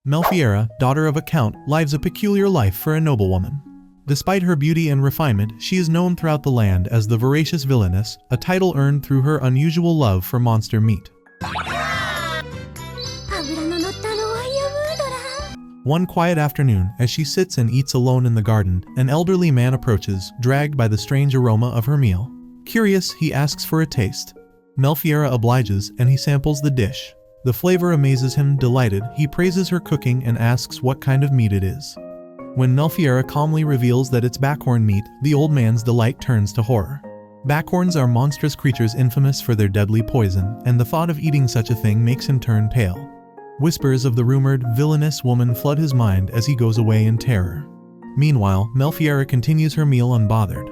Melphiera, daughter of a count, lives a peculiar life for a noblewoman. Despite her beauty and refinement, she is known throughout the land as the Voracious Villainess, a title earned through her unusual love for monster meat. One quiet afternoon, as she sits and eats alone in the garden, an elderly man approaches, dragged by the strange aroma of her meal. Curious, he asks for a taste. Melphiera obliges, and he samples the dish. The flavor amazes him. Delighted, he praises her cooking and asks what kind of meat it is. When Melphiera calmly reveals that it's backhorn meat, the old man's delight turns to horror. Backhorns are monstrous creatures infamous for their deadly poison, and the thought of eating such a thing makes him turn pale. Whispers of the rumored villainous woman flood his mind as he goes away in terror. Meanwhile, Melphiera continues her meal unbothered.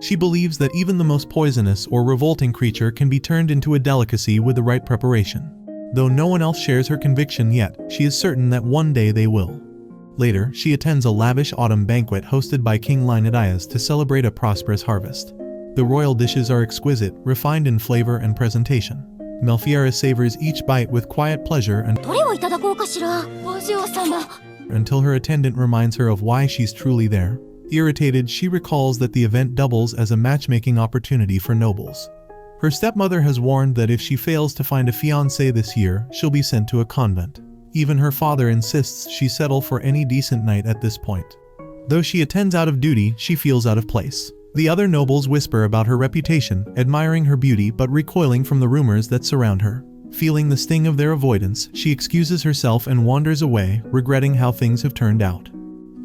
She believes that even the most poisonous or revolting creature can be turned into a delicacy with the right preparation. Though no one else shares her conviction yet, she is certain that one day they will. Later, she attends a lavish autumn banquet hosted by King Leonidas to celebrate a prosperous harvest. The royal dishes are exquisite, refined in flavor and presentation. Melphiera savors each bite with quiet pleasure until her attendant reminds her of why she's truly there. Irritated, she recalls that the event doubles as a matchmaking opportunity for nobles. Her stepmother has warned that if she fails to find a fiancé this year, she'll be sent to a convent. Even her father insists she settle for any decent knight at this point. Though she attends out of duty, she feels out of place. The other nobles whisper about her reputation, admiring her beauty but recoiling from the rumors that surround her. Feeling the sting of their avoidance, she excuses herself and wanders away, regretting how things have turned out.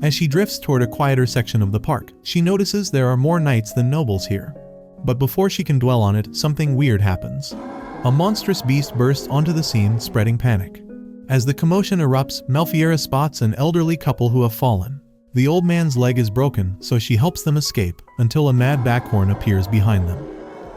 As she drifts toward a quieter section of the park, she notices there are more knights than nobles here. But before she can dwell on it, something weird happens. A monstrous beast bursts onto the scene, spreading panic. As the commotion erupts, Melphiera spots an elderly couple who have fallen. The old man's leg is broken, so she helps them escape, until a mad backhorn appears behind them.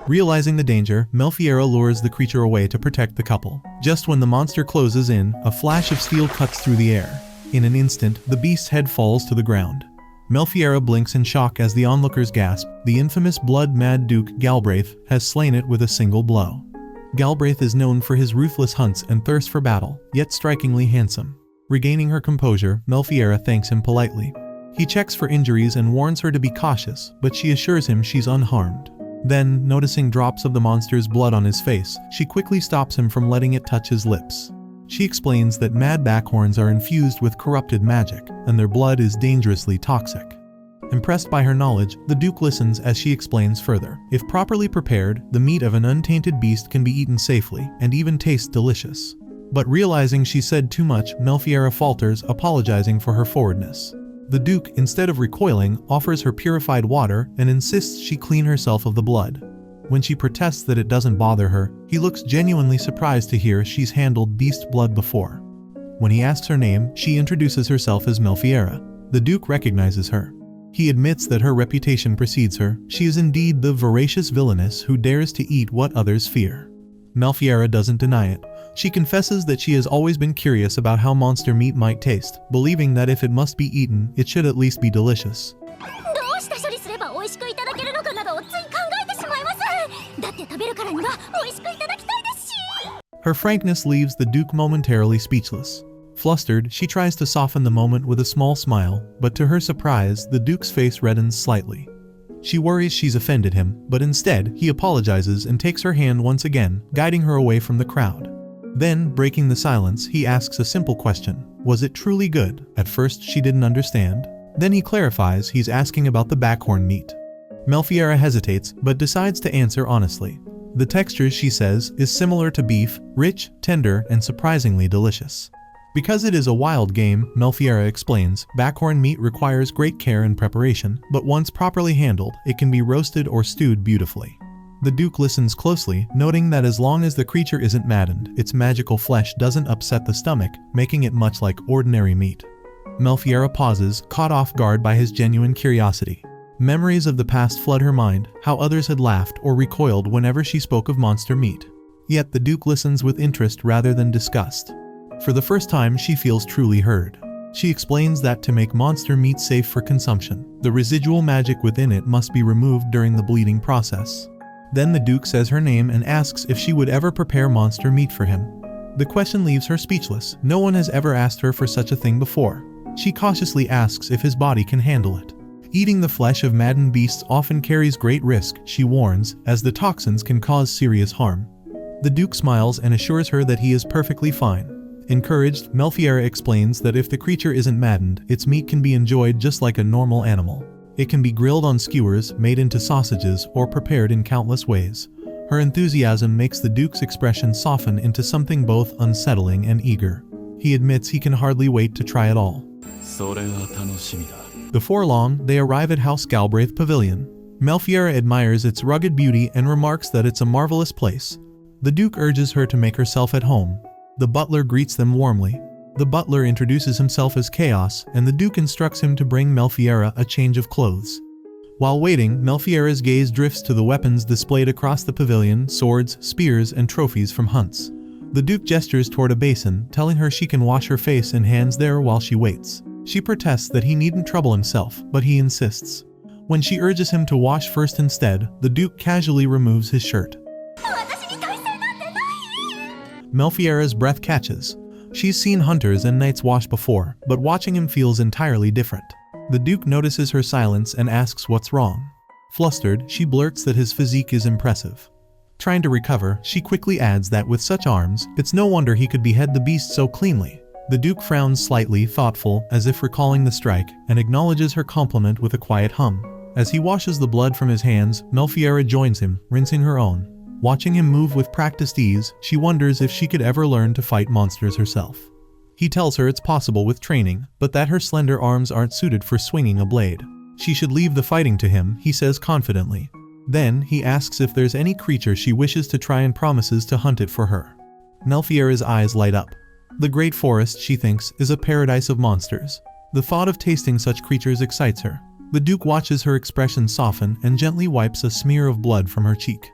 Realizing the danger, Melphiera lures the creature away to protect the couple. Just when the monster closes in, a flash of steel cuts through the air. In an instant, the beast's head falls to the ground. Melphiera blinks in shock as the onlookers gasp. The infamous blood-mad Duke Galbraith has slain it with a single blow. Galbraith is known for his ruthless hunts and thirst for battle, yet strikingly handsome. Regaining her composure, Melphiera thanks him politely. He checks for injuries and warns her to be cautious, but she assures him she's unharmed. Then, noticing drops of the monster's blood on his face, she quickly stops him from letting it touch his lips. She explains that mad backhorns are infused with corrupted magic, and their blood is dangerously toxic. Impressed by her knowledge, the Duke listens as she explains further. If properly prepared, the meat of an untainted beast can be eaten safely, and even taste delicious. But realizing she said too much, Melphiera falters, apologizing for her forwardness. The Duke, instead of recoiling, offers her purified water and insists she clean herself of the blood. When she protests that it doesn't bother her, he looks genuinely surprised to hear she's handled beast blood before. When he asks her name, she introduces herself as Melphiera. The Duke recognizes her. He admits that her reputation precedes her. She is indeed the Voracious Villainess who dares to eat what others fear. Melphiera doesn't deny it. She confesses that she has always been curious about how monster meat might taste, believing that if it must be eaten, it should at least be delicious. Her frankness leaves the Duke momentarily speechless. Flustered, she tries to soften the moment with a small smile, but to her surprise, the Duke's face reddens slightly. She worries she's offended him, but instead, he apologizes and takes her hand once again, guiding her away from the crowd. Then, breaking the silence, he asks a simple question. Was it truly good? At first, she didn't understand. Then he clarifies he's asking about the backhorn meat. Melphiera hesitates, but decides to answer honestly. The texture, she says, is similar to beef, rich, tender, and surprisingly delicious. Because it is a wild game, Melphiera explains, backhorn meat requires great care and preparation, but once properly handled, it can be roasted or stewed beautifully. The Duke listens closely, noting that as long as the creature isn't maddened, its magical flesh doesn't upset the stomach, making it much like ordinary meat. Melphiera pauses, caught off guard by his genuine curiosity. Memories of the past flood her mind, how others had laughed or recoiled whenever she spoke of monster meat. Yet the Duke listens with interest rather than disgust. For the first time, she feels truly heard. She explains that to make monster meat safe for consumption, the residual magic within it must be removed during the bleeding process. Then the Duke says her name and asks if she would ever prepare monster meat for him. The question leaves her speechless. No one has ever asked her for such a thing before. She cautiously asks if his body can handle it. Eating the flesh of maddened beasts often carries great risk, she warns, as the toxins can cause serious harm. The Duke smiles and assures her that he is perfectly fine. Encouraged, Melphiera explains that if the creature isn't maddened, its meat can be enjoyed just like a normal animal. It can be grilled on skewers, made into sausages, or prepared in countless ways. Her enthusiasm makes the Duke's expression soften into something both unsettling and eager. He admits he can hardly wait to try it all. Before long, they arrive at House Galbraith Pavilion. Melphiera admires its rugged beauty and remarks that it's a marvelous place. The Duke urges her to make herself at home. The butler greets them warmly. The butler introduces himself as Chaos, and the Duke instructs him to bring Melphiera a change of clothes. While waiting, Melphiera's gaze drifts to the weapons displayed across the pavilion: swords, spears, and trophies from hunts. The Duke gestures toward a basin, telling her she can wash her face and hands there while she waits. She protests that he needn't trouble himself, but he insists. When she urges him to wash first instead, the Duke casually removes his shirt. Melphiera's breath catches. She's seen hunters and knights wash before, but watching him feels entirely different. The Duke notices her silence and asks what's wrong. Flustered, she blurts that his physique is impressive. Trying to recover, she quickly adds that with such arms, it's no wonder he could behead the beast so cleanly. The Duke frowns slightly, thoughtful, as if recalling the strike, and acknowledges her compliment with a quiet hum. As he washes the blood from his hands, Melphiera joins him, rinsing her own. Watching him move with practiced ease, she wonders if she could ever learn to fight monsters herself. He tells her it's possible with training, but that her slender arms aren't suited for swinging a blade. She should leave the fighting to him, he says confidently. Then, he asks if there's any creature she wishes to try and promises to hunt it for her. Melphiera's eyes light up. The great forest, she thinks, is a paradise of monsters. The thought of tasting such creatures excites her. The Duke watches her expression soften and gently wipes a smear of blood from her cheek.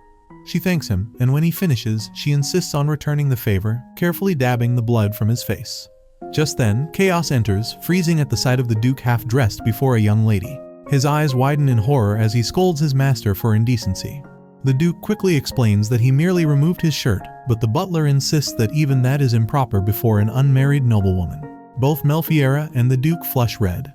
She thanks him, and when he finishes, she insists on returning the favor, carefully dabbing the blood from his face. Just then, Chaos enters, freezing at the sight of the Duke half-dressed before a young lady. His eyes widen in horror as he scolds his master for indecency. The Duke quickly explains that he merely removed his shirt, but the butler insists that even that is improper before an unmarried noblewoman. Both Melphiera and the Duke flush red.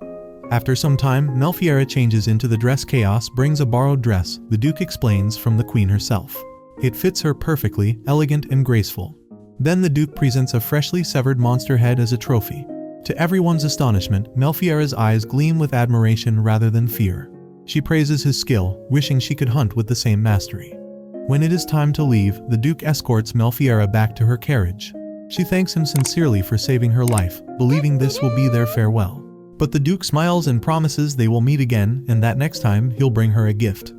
After some time, Melphiera changes into the dress Chaos brings, a borrowed dress, the Duke explains, from the Queen herself. It fits her perfectly, elegant and graceful. Then the Duke presents a freshly severed monster head as a trophy. To everyone's astonishment, Melphiera's eyes gleam with admiration rather than fear. She praises his skill, wishing she could hunt with the same mastery. When it is time to leave, the Duke escorts Melphiera back to her carriage. She thanks him sincerely for saving her life, believing this will be their farewell. But the Duke smiles and promises they will meet again, and that next time he'll bring her a gift.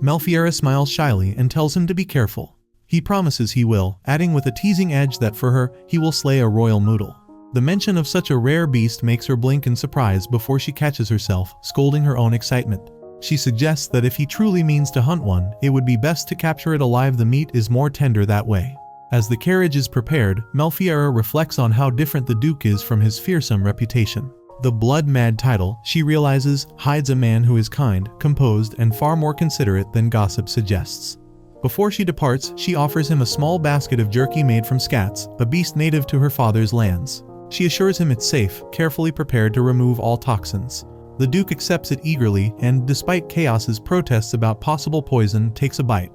Melphiera smiles shyly and tells him to be careful. He promises he will, adding with a teasing edge that for her, he will slay a royal moodle. The mention of such a rare beast makes her blink in surprise before she catches herself, scolding her own excitement. She suggests that if he truly means to hunt one, it would be best to capture it alive. The meat is more tender that way. As the carriage is prepared, Melphiera reflects on how different the Duke is from his fearsome reputation. The blood-mad title, she realizes, hides a man who is kind, composed, and far more considerate than gossip suggests. Before she departs, she offers him a small basket of jerky made from scats, a beast native to her father's lands. She assures him it's safe, carefully prepared to remove all toxins. The Duke accepts it eagerly and, despite Chaos's protests about possible poison, takes a bite.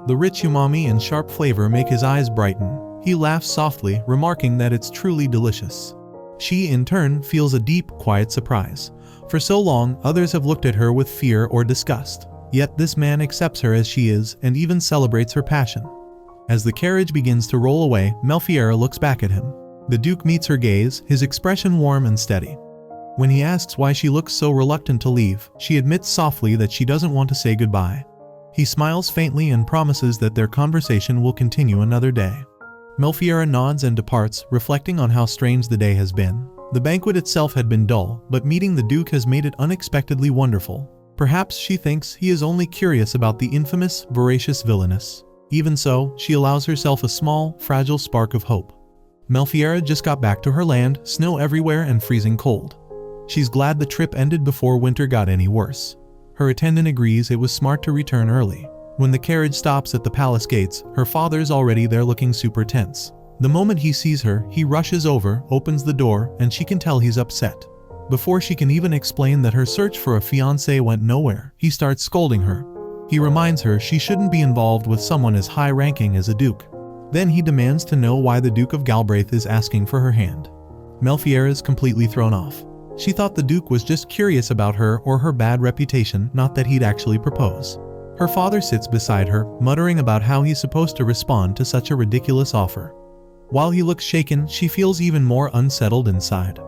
The rich umami and sharp flavor make his eyes brighten. He laughs softly, remarking that it's truly delicious. She, in turn, feels a deep, quiet surprise. For so long, others have looked at her with fear or disgust. Yet this man accepts her as she is and even celebrates her passion. As the carriage begins to roll away, Melphiera looks back at him. The Duke meets her gaze, his expression warm and steady. When he asks why she looks so reluctant to leave, she admits softly that she doesn't want to say goodbye. He smiles faintly and promises that their conversation will continue another day. Melphiera nods and departs, reflecting on how strange the day has been. The banquet itself had been dull, but meeting the Duke has made it unexpectedly wonderful. Perhaps she thinks he is only curious about the infamous, voracious villainess. Even so, she allows herself a small, fragile spark of hope. Melphiera just got back to her land, snow everywhere and freezing cold. She's glad the trip ended before winter got any worse. Her attendant agrees it was smart to return early. When the carriage stops at the palace gates, her father's already there looking super tense. The moment he sees her, he rushes over, opens the door, and she can tell he's upset. Before she can even explain that her search for a fiancé went nowhere, he starts scolding her. He reminds her she shouldn't be involved with someone as high-ranking as a duke. Then he demands to know why the Duke of Galbraith is asking for her hand. Melphiera is completely thrown off. She thought the Duke was just curious about her or her bad reputation, not that he'd actually propose. Her father sits beside her, muttering about how he's supposed to respond to such a ridiculous offer. While he looks shaken, she feels even more unsettled inside.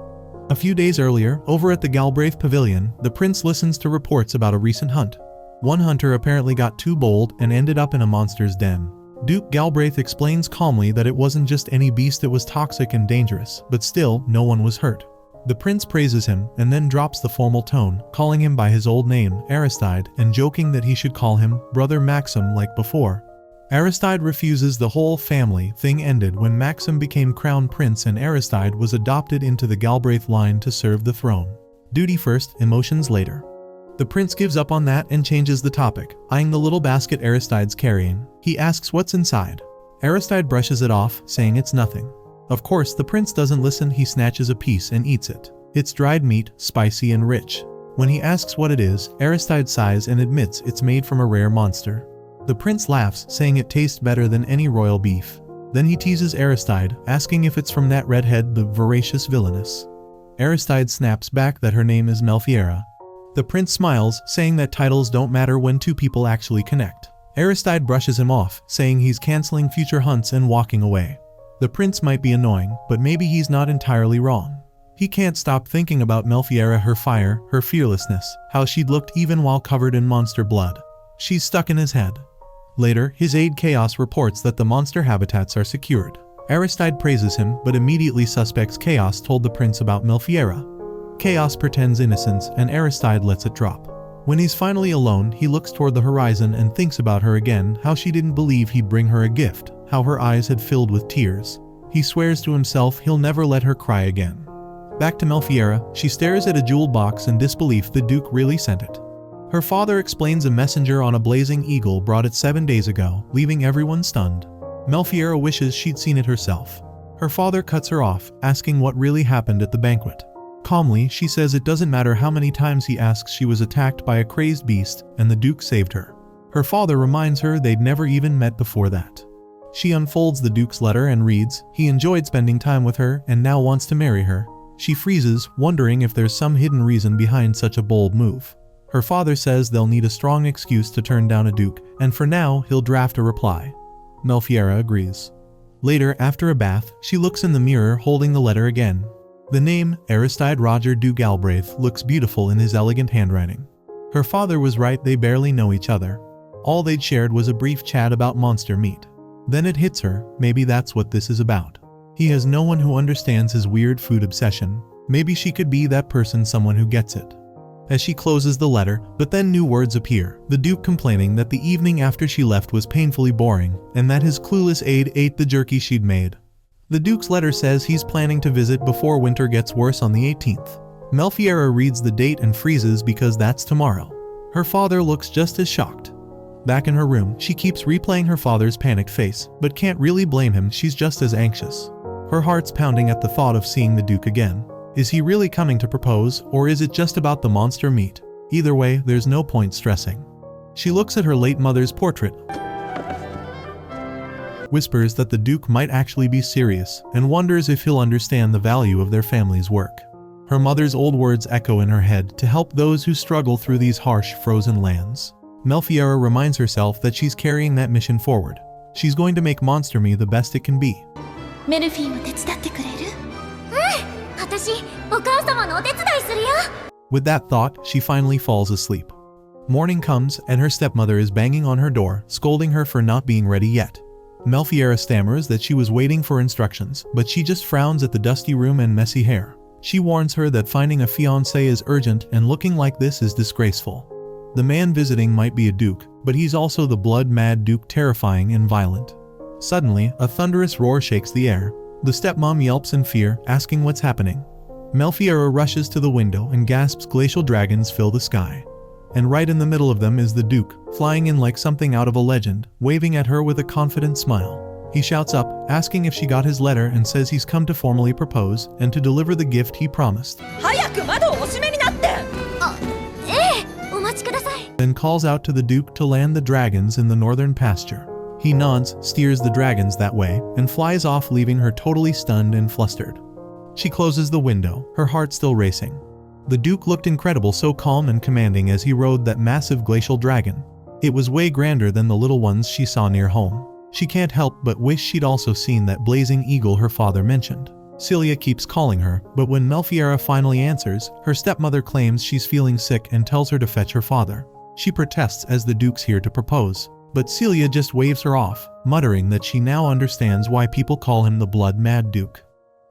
A few days earlier, over at the Galbraith Pavilion, the prince listens to reports about a recent hunt. One hunter apparently got too bold and ended up in a monster's den. Duke Galbraith explains calmly that it wasn't just any beast that was toxic and dangerous, but still, no one was hurt. The prince praises him and then drops the formal tone, calling him by his old name, Aristide, and joking that he should call him Brother Maxim like before. Aristide refuses. The whole family thing ended when Maxim became crown prince and Aristide was adopted into the Galbraith line to serve the throne. Duty first, emotions later. The prince gives up on that and changes the topic, eyeing the little basket Aristide's carrying. He asks what's inside. Aristide brushes it off, saying it's nothing. Of course, the prince doesn't listen. He snatches a piece and eats it. It's dried meat, spicy and rich. When he asks what it is, Aristide sighs and admits it's made from a rare monster. The prince laughs, saying it tastes better than any royal beef. Then he teases Aristide, asking if it's from that redhead, the Voracious Villainess. Aristide snaps back that her name is Melphiera. The prince smiles, saying that titles don't matter when two people actually connect. Aristide brushes him off, saying he's canceling future hunts and walking away. The prince might be annoying, but maybe he's not entirely wrong. He can't stop thinking about Melphiera, her fire, her fearlessness, how she'd looked even while covered in monster blood. She's stuck in his head. Later, his aide Chaos reports that the monster habitats are secured. Aristide praises him, but immediately suspects Chaos told the prince about Melphiera. Chaos pretends innocence, and Aristide lets it drop. When he's finally alone, he looks toward the horizon and thinks about her again, how she didn't believe he'd bring her a gift, how her eyes had filled with tears. He swears to himself he'll never let her cry again. Back to Melphiera, she stares at a jeweled box in disbelief the Duke really sent it. Her father explains a messenger on a blazing eagle brought it 7 days ago, leaving everyone stunned. Melphiera wishes she'd seen it herself. Her father cuts her off, asking what really happened at the banquet. Calmly, she says it doesn't matter how many times he asks. She was attacked by a crazed beast, and the Duke saved her. Her father reminds her they'd never even met before that. She unfolds the Duke's letter and reads, he enjoyed spending time with her and now wants to marry her. She freezes, wondering if there's some hidden reason behind such a bold move. Her father says they'll need a strong excuse to turn down a duke, and for now, he'll draft a reply. Melphiera agrees. Later, after a bath, she looks in the mirror holding the letter again. The name, Aristide Roger du Galbraith, looks beautiful in his elegant handwriting. Her father was right, they barely know each other. All they'd shared was a brief chat about monster meat. Then it hits her, maybe that's what this is about. He has no one who understands his weird food obsession. Maybe she could be that person, someone who gets it. As she closes the letter, but then new words appear, the Duke complaining that the evening after she left was painfully boring, and that his clueless aide ate the jerky she'd made. The Duke's letter says he's planning to visit before winter gets worse on the 18th. Melphiera reads the date and freezes because that's tomorrow. Her father looks just as shocked. Back in her room, she keeps replaying her father's panicked face, but can't really blame him, she's just as anxious. Her heart's pounding at the thought of seeing the Duke again. Is he really coming to propose, or is it just about the monster meat? Either way, there's no point stressing. She looks at her late mother's portrait, whispers that the Duke might actually be serious, and wonders if he'll understand the value of their family's work. Her mother's old words echo in her head to help those who struggle through these harsh, frozen lands. Melphiera reminds herself that she's carrying that mission forward. She's going to make Monster Me the best it can be. With that thought, she finally falls asleep. Morning comes, and her stepmother is banging on her door, scolding her for not being ready yet. Melphiera stammers that she was waiting for instructions, but she just frowns at the dusty room and messy hair. She warns her that finding a fiancé is urgent and looking like this is disgraceful. The man visiting might be a duke, but he's also the blood-mad duke, terrifying and violent. Suddenly, a thunderous roar shakes the air. The stepmom yelps in fear, asking what's happening. Melphiera rushes to the window and gasps. Glacial dragons fill the sky. And right in the middle of them is the Duke, flying in like something out of a legend, waving at her with a confident smile. He shouts up, asking if she got his letter and says he's come to formally propose and to deliver the gift he promised. Then calls out to the Duke to land the dragons in the northern pasture. He nods, steers the dragons that way, and flies off, leaving her totally stunned and flustered. She closes the window, her heart still racing. The Duke looked incredible, so calm and commanding as he rode that massive glacial dragon. It was way grander than the little ones she saw near home. She can't help but wish she'd also seen that blazing eagle her father mentioned. Celia keeps calling her, but when Melphiera finally answers, her stepmother claims she's feeling sick and tells her to fetch her father. She protests as the Duke's here to propose, but Celia just waves her off, muttering that she now understands why people call him the blood-mad Duke.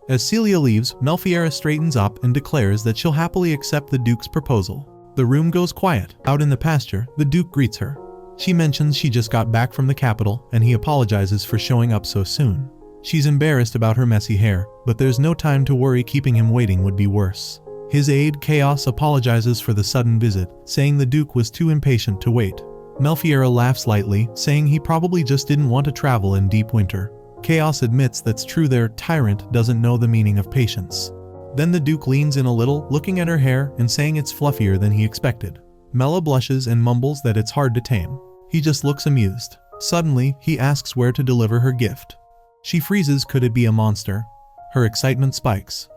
As Celia leaves, Melphiera straightens up and declares that she'll happily accept the Duke's proposal. The room goes quiet. Out in the pasture, the Duke greets her. She mentions she just got back from the capital and he apologizes for showing up so soon. She's embarrassed about her messy hair, but there's no time to worry, keeping him waiting would be worse. His aide, Chaos, apologizes for the sudden visit, saying the Duke was too impatient to wait. Melphiera laughs lightly, saying he probably just didn't want to travel in deep winter. Chaos admits that's true, their tyrant doesn't know the meaning of patience. Then the Duke leans in a little, looking at her hair and saying it's fluffier than he expected. Mela blushes and mumbles that it's hard to tame. He just looks amused. Suddenly, he asks where to deliver her gift. She freezes. Could it be a monster? Her excitement spikes.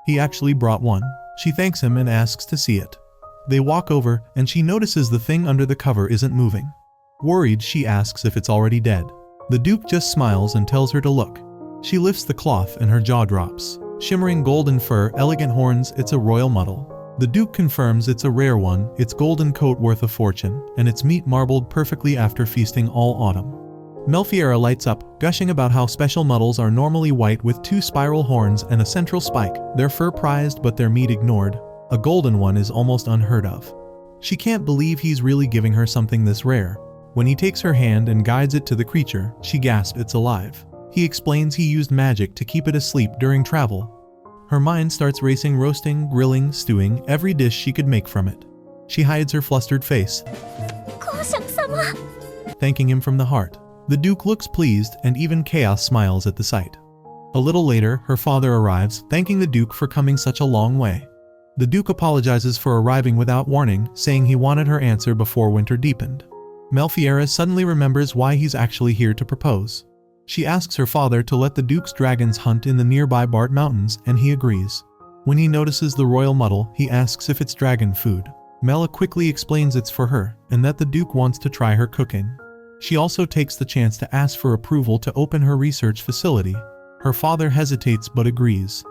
He actually brought one. She thanks him and asks to see it. They walk over, and she notices the thing under the cover isn't moving. Worried, she asks if it's already dead. The Duke just smiles and tells her to look. She lifts the cloth and her jaw drops. Shimmering golden fur, elegant horns, it's a royal muddle. The Duke confirms it's a rare one, its golden coat worth a fortune, and its meat marbled perfectly after feasting all autumn. Melphiera lights up, gushing about how special muddles are normally white with two spiral horns and a central spike, their fur prized but their meat ignored. A golden one is almost unheard of. She can't believe he's really giving her something this rare. When he takes her hand and guides it to the creature, she gasps it's alive. He explains he used magic to keep it asleep during travel. Her mind starts racing, roasting, grilling, stewing, every dish she could make from it. She hides her flustered face, thanking him from the heart. The Duke looks pleased, and even Chaos smiles at the sight. A little later, her father arrives, thanking the Duke for coming such a long way. The Duke apologizes for arriving without warning, saying he wanted her answer before winter deepened. Melphiera suddenly remembers why he's actually here to propose. She asks her father to let the Duke's dragons hunt in the nearby Bart Mountains, and he agrees. When he notices the royal muddle, he asks if it's dragon food. Mela quickly explains it's for her, and that the Duke wants to try her cooking. She also takes the chance to ask for approval to open her research facility. Her father hesitates but agrees.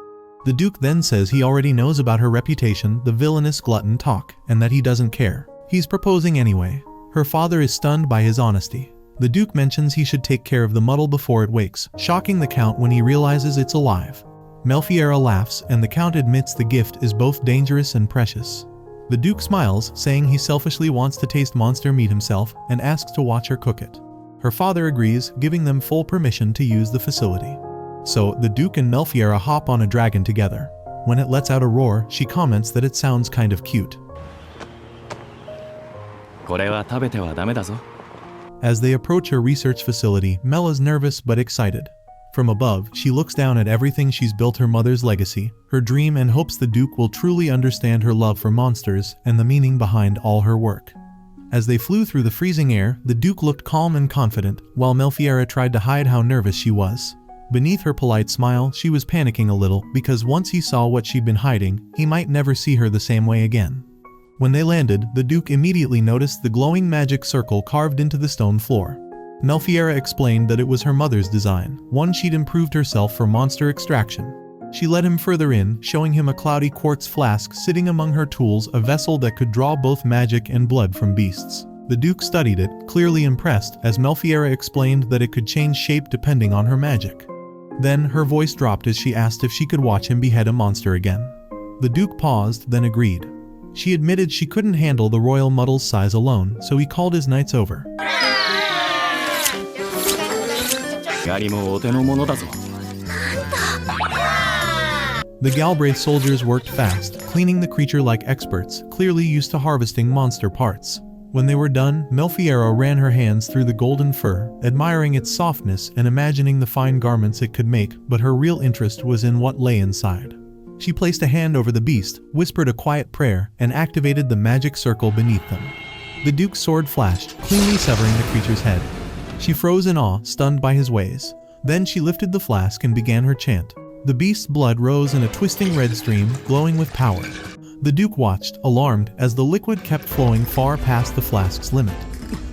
The Duke then says he already knows about her reputation, the villainous glutton talk, and that he doesn't care. He's proposing anyway. Her father is stunned by his honesty. The Duke mentions he should take care of the muddle before it wakes, shocking the Count when he realizes it's alive. Melphiera laughs, and the Count admits the gift is both dangerous and precious. The Duke smiles, saying he selfishly wants to taste monster meat himself, and asks to watch her cook it. Her father agrees, giving them full permission to use the facility. So, the Duke and Melphiera hop on a dragon together. When it lets out a roar, she comments that it sounds kind of cute. As they approach her research facility, Mela's nervous but excited. From above, she looks down at everything she's built, her mother's legacy, her dream, and hopes the Duke will truly understand her love for monsters and the meaning behind all her work. As they flew through the freezing air, the Duke looked calm and confident, while Melphiera tried to hide how nervous she was. Beneath her polite smile, she was panicking a little, because once he saw what she'd been hiding, he might never see her the same way again. When they landed, the Duke immediately noticed the glowing magic circle carved into the stone floor. Melphiera explained that it was her mother's design, one she'd improved herself for monster extraction. She led him further in, showing him a cloudy quartz flask sitting among her tools, a vessel that could draw both magic and blood from beasts. The Duke studied it, clearly impressed, as Melphiera explained that it could change shape depending on her magic. Then, her voice dropped as she asked if she could watch him behead a monster again. The Duke paused, then agreed. She admitted she couldn't handle the royal muddle's size alone, so he called his knights over. The Galbraith soldiers worked fast, cleaning the creature like experts, clearly used to harvesting monster parts. When they were done, Melphiera ran her hands through the golden fur, admiring its softness and imagining the fine garments it could make, but her real interest was in what lay inside. She placed a hand over the beast, whispered a quiet prayer, and activated the magic circle beneath them. The Duke's sword flashed, cleanly severing the creature's head. She froze in awe, stunned by his ways. Then she lifted the flask and began her chant. The beast's blood rose in a twisting red stream, glowing with power. The Duke watched, alarmed, as the liquid kept flowing far past the flask's limit.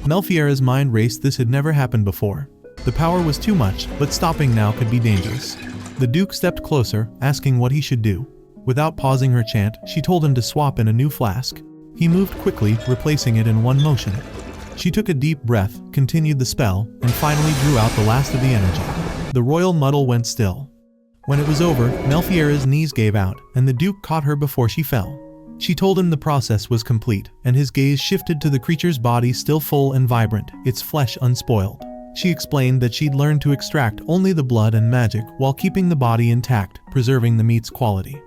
Melphiera's mind raced. This had never happened before. The power was too much, but stopping now could be dangerous. The Duke stepped closer, asking what he should do. Without pausing her chant, she told him to swap in a new flask. He moved quickly, replacing it in one motion. She took a deep breath, continued the spell, and finally drew out the last of the energy. The royal muddle went still. When it was over, Melphiera's knees gave out, and the Duke caught her before she fell. She told him the process was complete, and his gaze shifted to the creature's body still full and vibrant, its flesh unspoiled. She explained that she'd learned to extract only the blood and magic while keeping the body intact, preserving the meat's quality.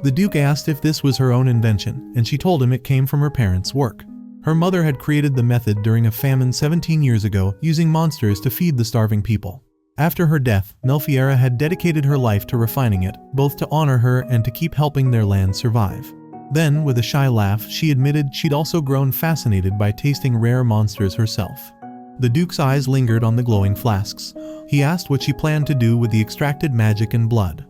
The Duke asked if this was her own invention, and she told him it came from her parents' work. Her mother had created the method during a famine 17 years ago, using monsters to feed the starving people. After her death, Melphiera had dedicated her life to refining it, both to honor her and to keep helping their land survive. Then, with a shy laugh, she admitted she'd also grown fascinated by tasting rare monsters herself. The Duke's eyes lingered on the glowing flasks. He asked what she planned to do with the extracted magic and blood.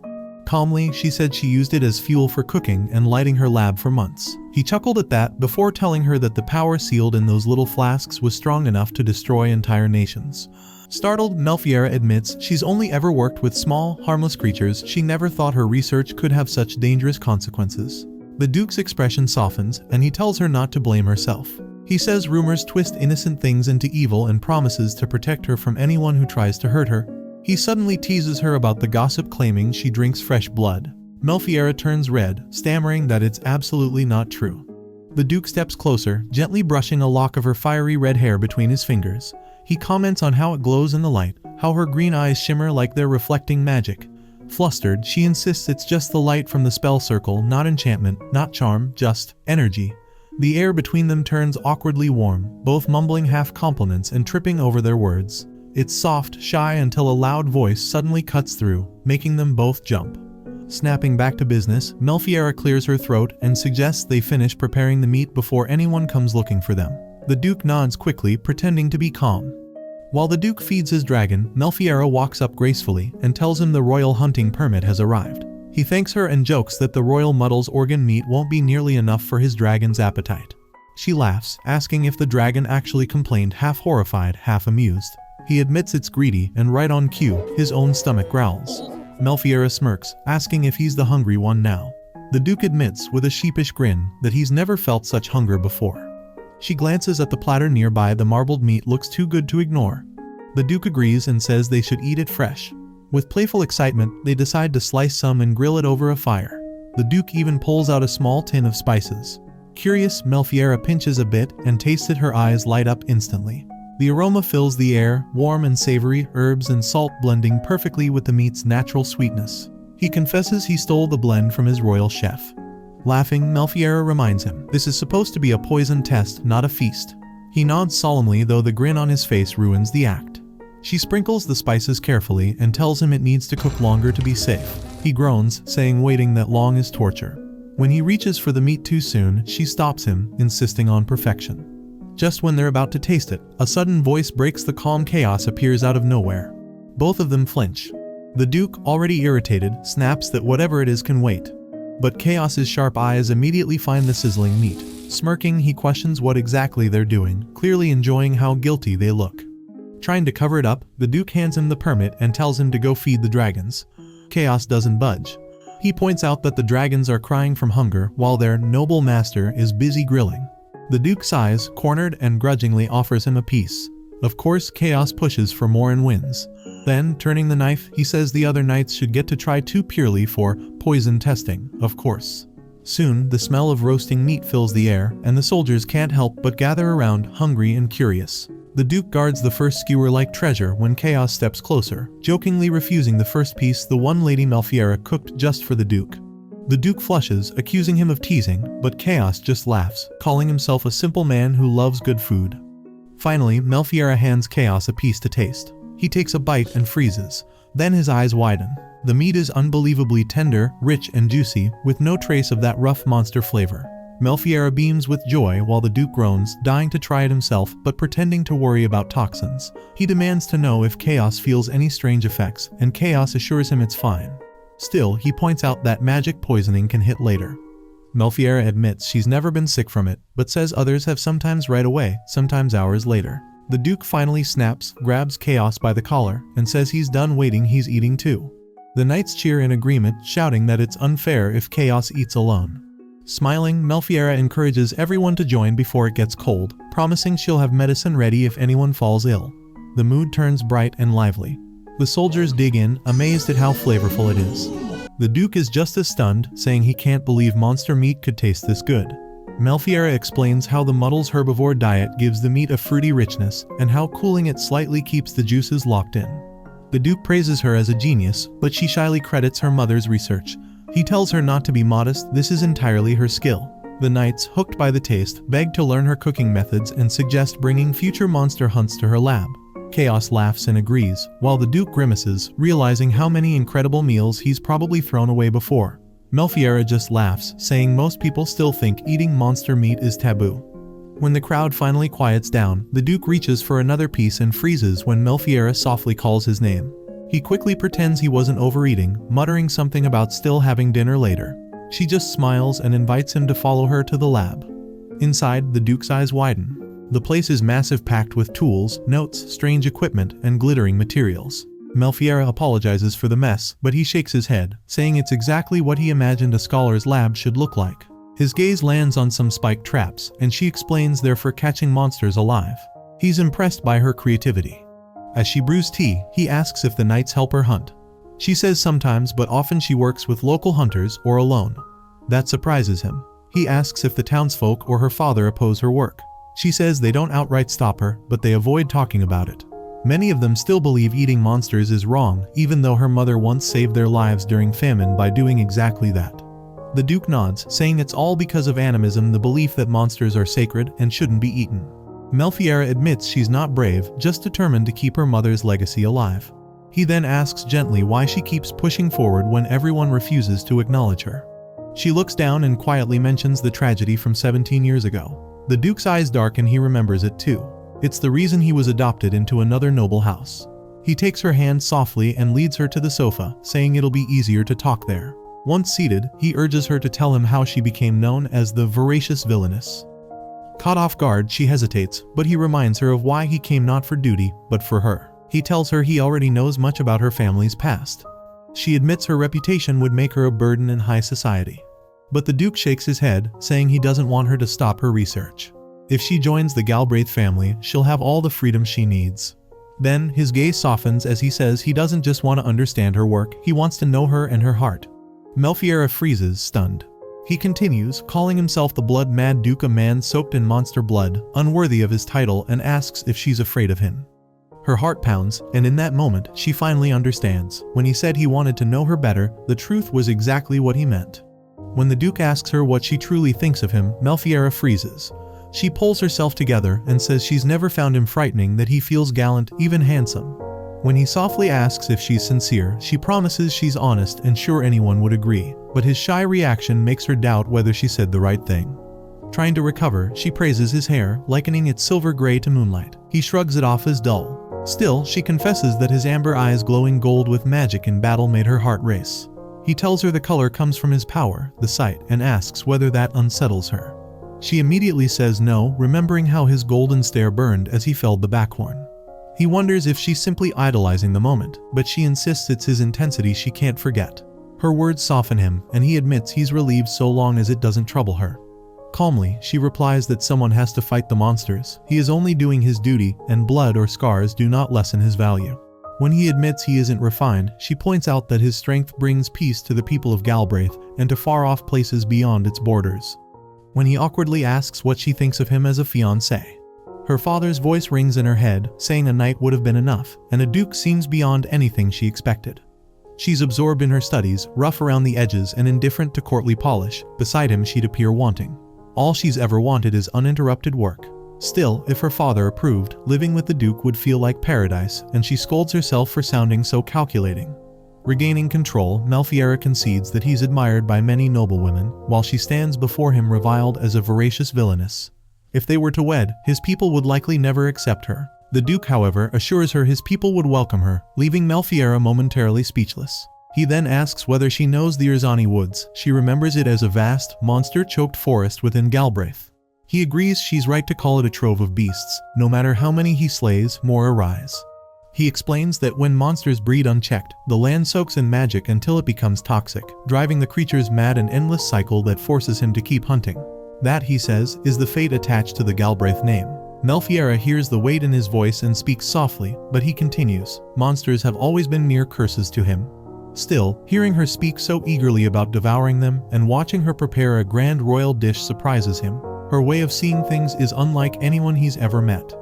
Calmly, she said she used it as fuel for cooking and lighting her lab for months. He chuckled at that before telling her that the power sealed in those little flasks was strong enough to destroy entire nations. Startled, Melphiera admits she's only ever worked with small, harmless creatures. She never thought her research could have such dangerous consequences. The Duke's expression softens, and he tells her not to blame herself. He says rumors twist innocent things into evil and promises to protect her from anyone who tries to hurt her. He suddenly teases her about the gossip claiming she drinks fresh blood. Melphiera turns red, stammering that it's absolutely not true. The Duke steps closer, gently brushing a lock of her fiery red hair between his fingers. He comments on how it glows in the light, how her green eyes shimmer like they're reflecting magic. Flustered, she insists it's just the light from the spell circle, not enchantment, not charm, just energy. The air between them turns awkwardly warm, both mumbling half compliments and tripping over their words. It's soft, shy until a loud voice suddenly cuts through, making them both jump. Snapping back to business, Melphiera clears her throat and suggests they finish preparing the meat before anyone comes looking for them. The Duke nods quickly, pretending to be calm. While the Duke feeds his dragon, Melphiera walks up gracefully and tells him the royal hunting permit has arrived. He thanks her and jokes that the royal muddle's organ meat won't be nearly enough for his dragon's appetite. She laughs, asking if the dragon actually complained, half horrified, half amused. He admits it's greedy, and right on cue, his own stomach growls. Melphiera smirks, asking if he's the hungry one now. The Duke admits, with a sheepish grin, that he's never felt such hunger before. She glances at the platter nearby. The marbled meat looks too good to ignore. The Duke agrees and says they should eat it fresh. With playful excitement, they decide to slice some and grill it over a fire. The Duke even pulls out a small tin of spices. Curious, Melphiera pinches a bit and tastes it. Her eyes light up instantly. The aroma fills the air, warm and savory, herbs and salt blending perfectly with the meat's natural sweetness. He confesses he stole the blend from his royal chef. Laughing, Melphiera reminds him, this is supposed to be a poison test, not a feast. He nods solemnly, though the grin on his face ruins the act. She sprinkles the spices carefully and tells him it needs to cook longer to be safe. He groans, saying waiting that long is torture. When he reaches for the meat too soon, she stops him, insisting on perfection. Just when they're about to taste it, a sudden voice breaks the calm. Chaos appears out of nowhere. Both of them flinch. The Duke, already irritated, snaps that whatever it is can wait. But Chaos's sharp eyes immediately find the sizzling meat. Smirking, he questions what exactly they're doing, clearly enjoying how guilty they look. Trying to cover it up, the Duke hands him the permit and tells him to go feed the dragons. Chaos doesn't budge. He points out that the dragons are crying from hunger while their noble master is busy grilling. The Duke sighs, cornered, and grudgingly offers him a piece. Of course, Chaos pushes for more and wins. Then, turning the knife, he says the other knights should get to try too purely for poison testing, of course. Soon, the smell of roasting meat fills the air, and the soldiers can't help but gather around, hungry and curious. The Duke guards the first skewer like treasure when Chaos steps closer, jokingly refusing the first piece, the one Lady Melphiera cooked just for the Duke. The Duke flushes, accusing him of teasing, but Chaos just laughs, calling himself a simple man who loves good food. Finally, Melphiera hands Chaos a piece to taste. He takes a bite and freezes. Then his eyes widen. The meat is unbelievably tender, rich and juicy, with no trace of that rough monster flavor. Melphiera beams with joy while the Duke groans, dying to try it himself but pretending to worry about toxins. He demands to know if Chaos feels any strange effects, and Chaos assures him it's fine. Still, he points out that magic poisoning can hit later. Melphiera admits she's never been sick from it, but says others have, sometimes right away, sometimes hours later. The Duke finally snaps, grabs Chaos by the collar, and says he's done waiting, he's eating too. The knights cheer in agreement, shouting that it's unfair if Chaos eats alone. Smiling, Melphiera encourages everyone to join before it gets cold, promising she'll have medicine ready if anyone falls ill. The mood turns bright and lively. The soldiers dig in, amazed at how flavorful it is. The Duke is just as stunned, saying he can't believe monster meat could taste this good. Melphiera explains how the muddle's herbivore diet gives the meat a fruity richness, and how cooling it slightly keeps the juices locked in. The Duke praises her as a genius, but she shyly credits her mother's research. He tells her not to be modest, this is entirely her skill. The knights, hooked by the taste, beg to learn her cooking methods and suggest bringing future monster hunts to her lab. Chaos laughs and agrees, while the Duke grimaces, realizing how many incredible meals he's probably thrown away before. Melphiera just laughs, saying most people still think eating monster meat is taboo. When the crowd finally quiets down, the Duke reaches for another piece and freezes when Melphiera softly calls his name. He quickly pretends he wasn't overeating, muttering something about still having dinner later. She just smiles and invites him to follow her to the lab. Inside, the Duke's eyes widen. The place is massive, packed with tools, notes, strange equipment, and glittering materials. Melphiera apologizes for the mess, but he shakes his head, saying it's exactly what he imagined a scholar's lab should look like. His gaze lands on some spiked traps, and she explains they're for catching monsters alive. He's impressed by her creativity. As she brews tea, he asks if the knights help her hunt. She says sometimes, but often she works with local hunters or alone. That surprises him. He asks if the townsfolk or her father oppose her work. She says they don't outright stop her, but they avoid talking about it. Many of them still believe eating monsters is wrong, even though her mother once saved their lives during famine by doing exactly that. The Duke nods, saying it's all because of animism, the belief that monsters are sacred and shouldn't be eaten. Melphiera admits she's not brave, just determined to keep her mother's legacy alive. He then asks gently why she keeps pushing forward when everyone refuses to acknowledge her. She looks down and quietly mentions the tragedy from 17 years ago. The Duke's eyes darken, he remembers it too. It's the reason he was adopted into another noble house. He takes her hand softly and leads her to the sofa, saying it'll be easier to talk there. Once seated, he urges her to tell him how she became known as the Voracious Villainess. Caught off guard, she hesitates, but he reminds her of why he came, not for duty, but for her. He tells her he already knows much about her family's past. She admits her reputation would make her a burden in high society. But the Duke shakes his head, saying he doesn't want her to stop her research. If she joins the Galbraith family, she'll have all the freedom she needs. Then, his gaze softens as he says he doesn't just want to understand her work, he wants to know her and her heart. Melphiera freezes, stunned. He continues, calling himself the blood-mad Duke, a man soaked in monster blood, unworthy of his title, and asks if she's afraid of him. Her heart pounds, and in that moment, she finally understands. When he said he wanted to know her better, the truth was exactly what he meant. When the Duke asks her what she truly thinks of him, Melphiera freezes. She pulls herself together and says she's never found him frightening, that he feels gallant, even handsome. When he softly asks if she's sincere, she promises she's honest and sure anyone would agree, but his shy reaction makes her doubt whether she said the right thing. Trying to recover, she praises his hair, likening it silver gray to moonlight. He shrugs it off as dull. Still, she confesses that his amber eyes glowing gold with magic in battle made her heart race. He tells her the color comes from his power, the sight, and asks whether that unsettles her. She immediately says no, remembering how his golden stare burned as he felled the backhorn. He wonders if she's simply idolizing the moment, but she insists it's his intensity she can't forget. Her words soften him, and he admits he's relieved so long as it doesn't trouble her. Calmly, she replies that someone has to fight the monsters. He is only doing his duty, and blood or scars do not lessen his value. When he admits he isn't refined, she points out that his strength brings peace to the people of Galbraith and to far-off places beyond its borders. When he awkwardly asks what she thinks of him as a fiancé, her father's voice rings in her head, saying a night would have been enough, and a Duke seems beyond anything she expected. She's absorbed in her studies, rough around the edges and indifferent to courtly polish. Beside him she'd appear wanting. All she's ever wanted is uninterrupted work. Still, if her father approved, living with the Duke would feel like paradise, and she scolds herself for sounding so calculating. Regaining control, Melphiera concedes that he's admired by many noblewomen, while she stands before him reviled as a voracious villainess. If they were to wed, his people would likely never accept her. The Duke, however, assures her his people would welcome her, leaving Melphiera momentarily speechless. He then asks whether she knows the Urzani woods. She remembers it as a vast, monster-choked forest within Galbraith. He agrees she's right to call it a trove of beasts. No matter how many he slays, more arise. He explains that when monsters breed unchecked, the land soaks in magic until it becomes toxic, driving the creatures mad, an endless cycle that forces him to keep hunting. That, he says, is the fate attached to the Galbraith name. Melphiera hears the weight in his voice and speaks softly, but he continues, monsters have always been mere curses to him. Still, hearing her speak so eagerly about devouring them, and watching her prepare a grand royal dish surprises him. Her way of seeing things is unlike anyone he's ever met.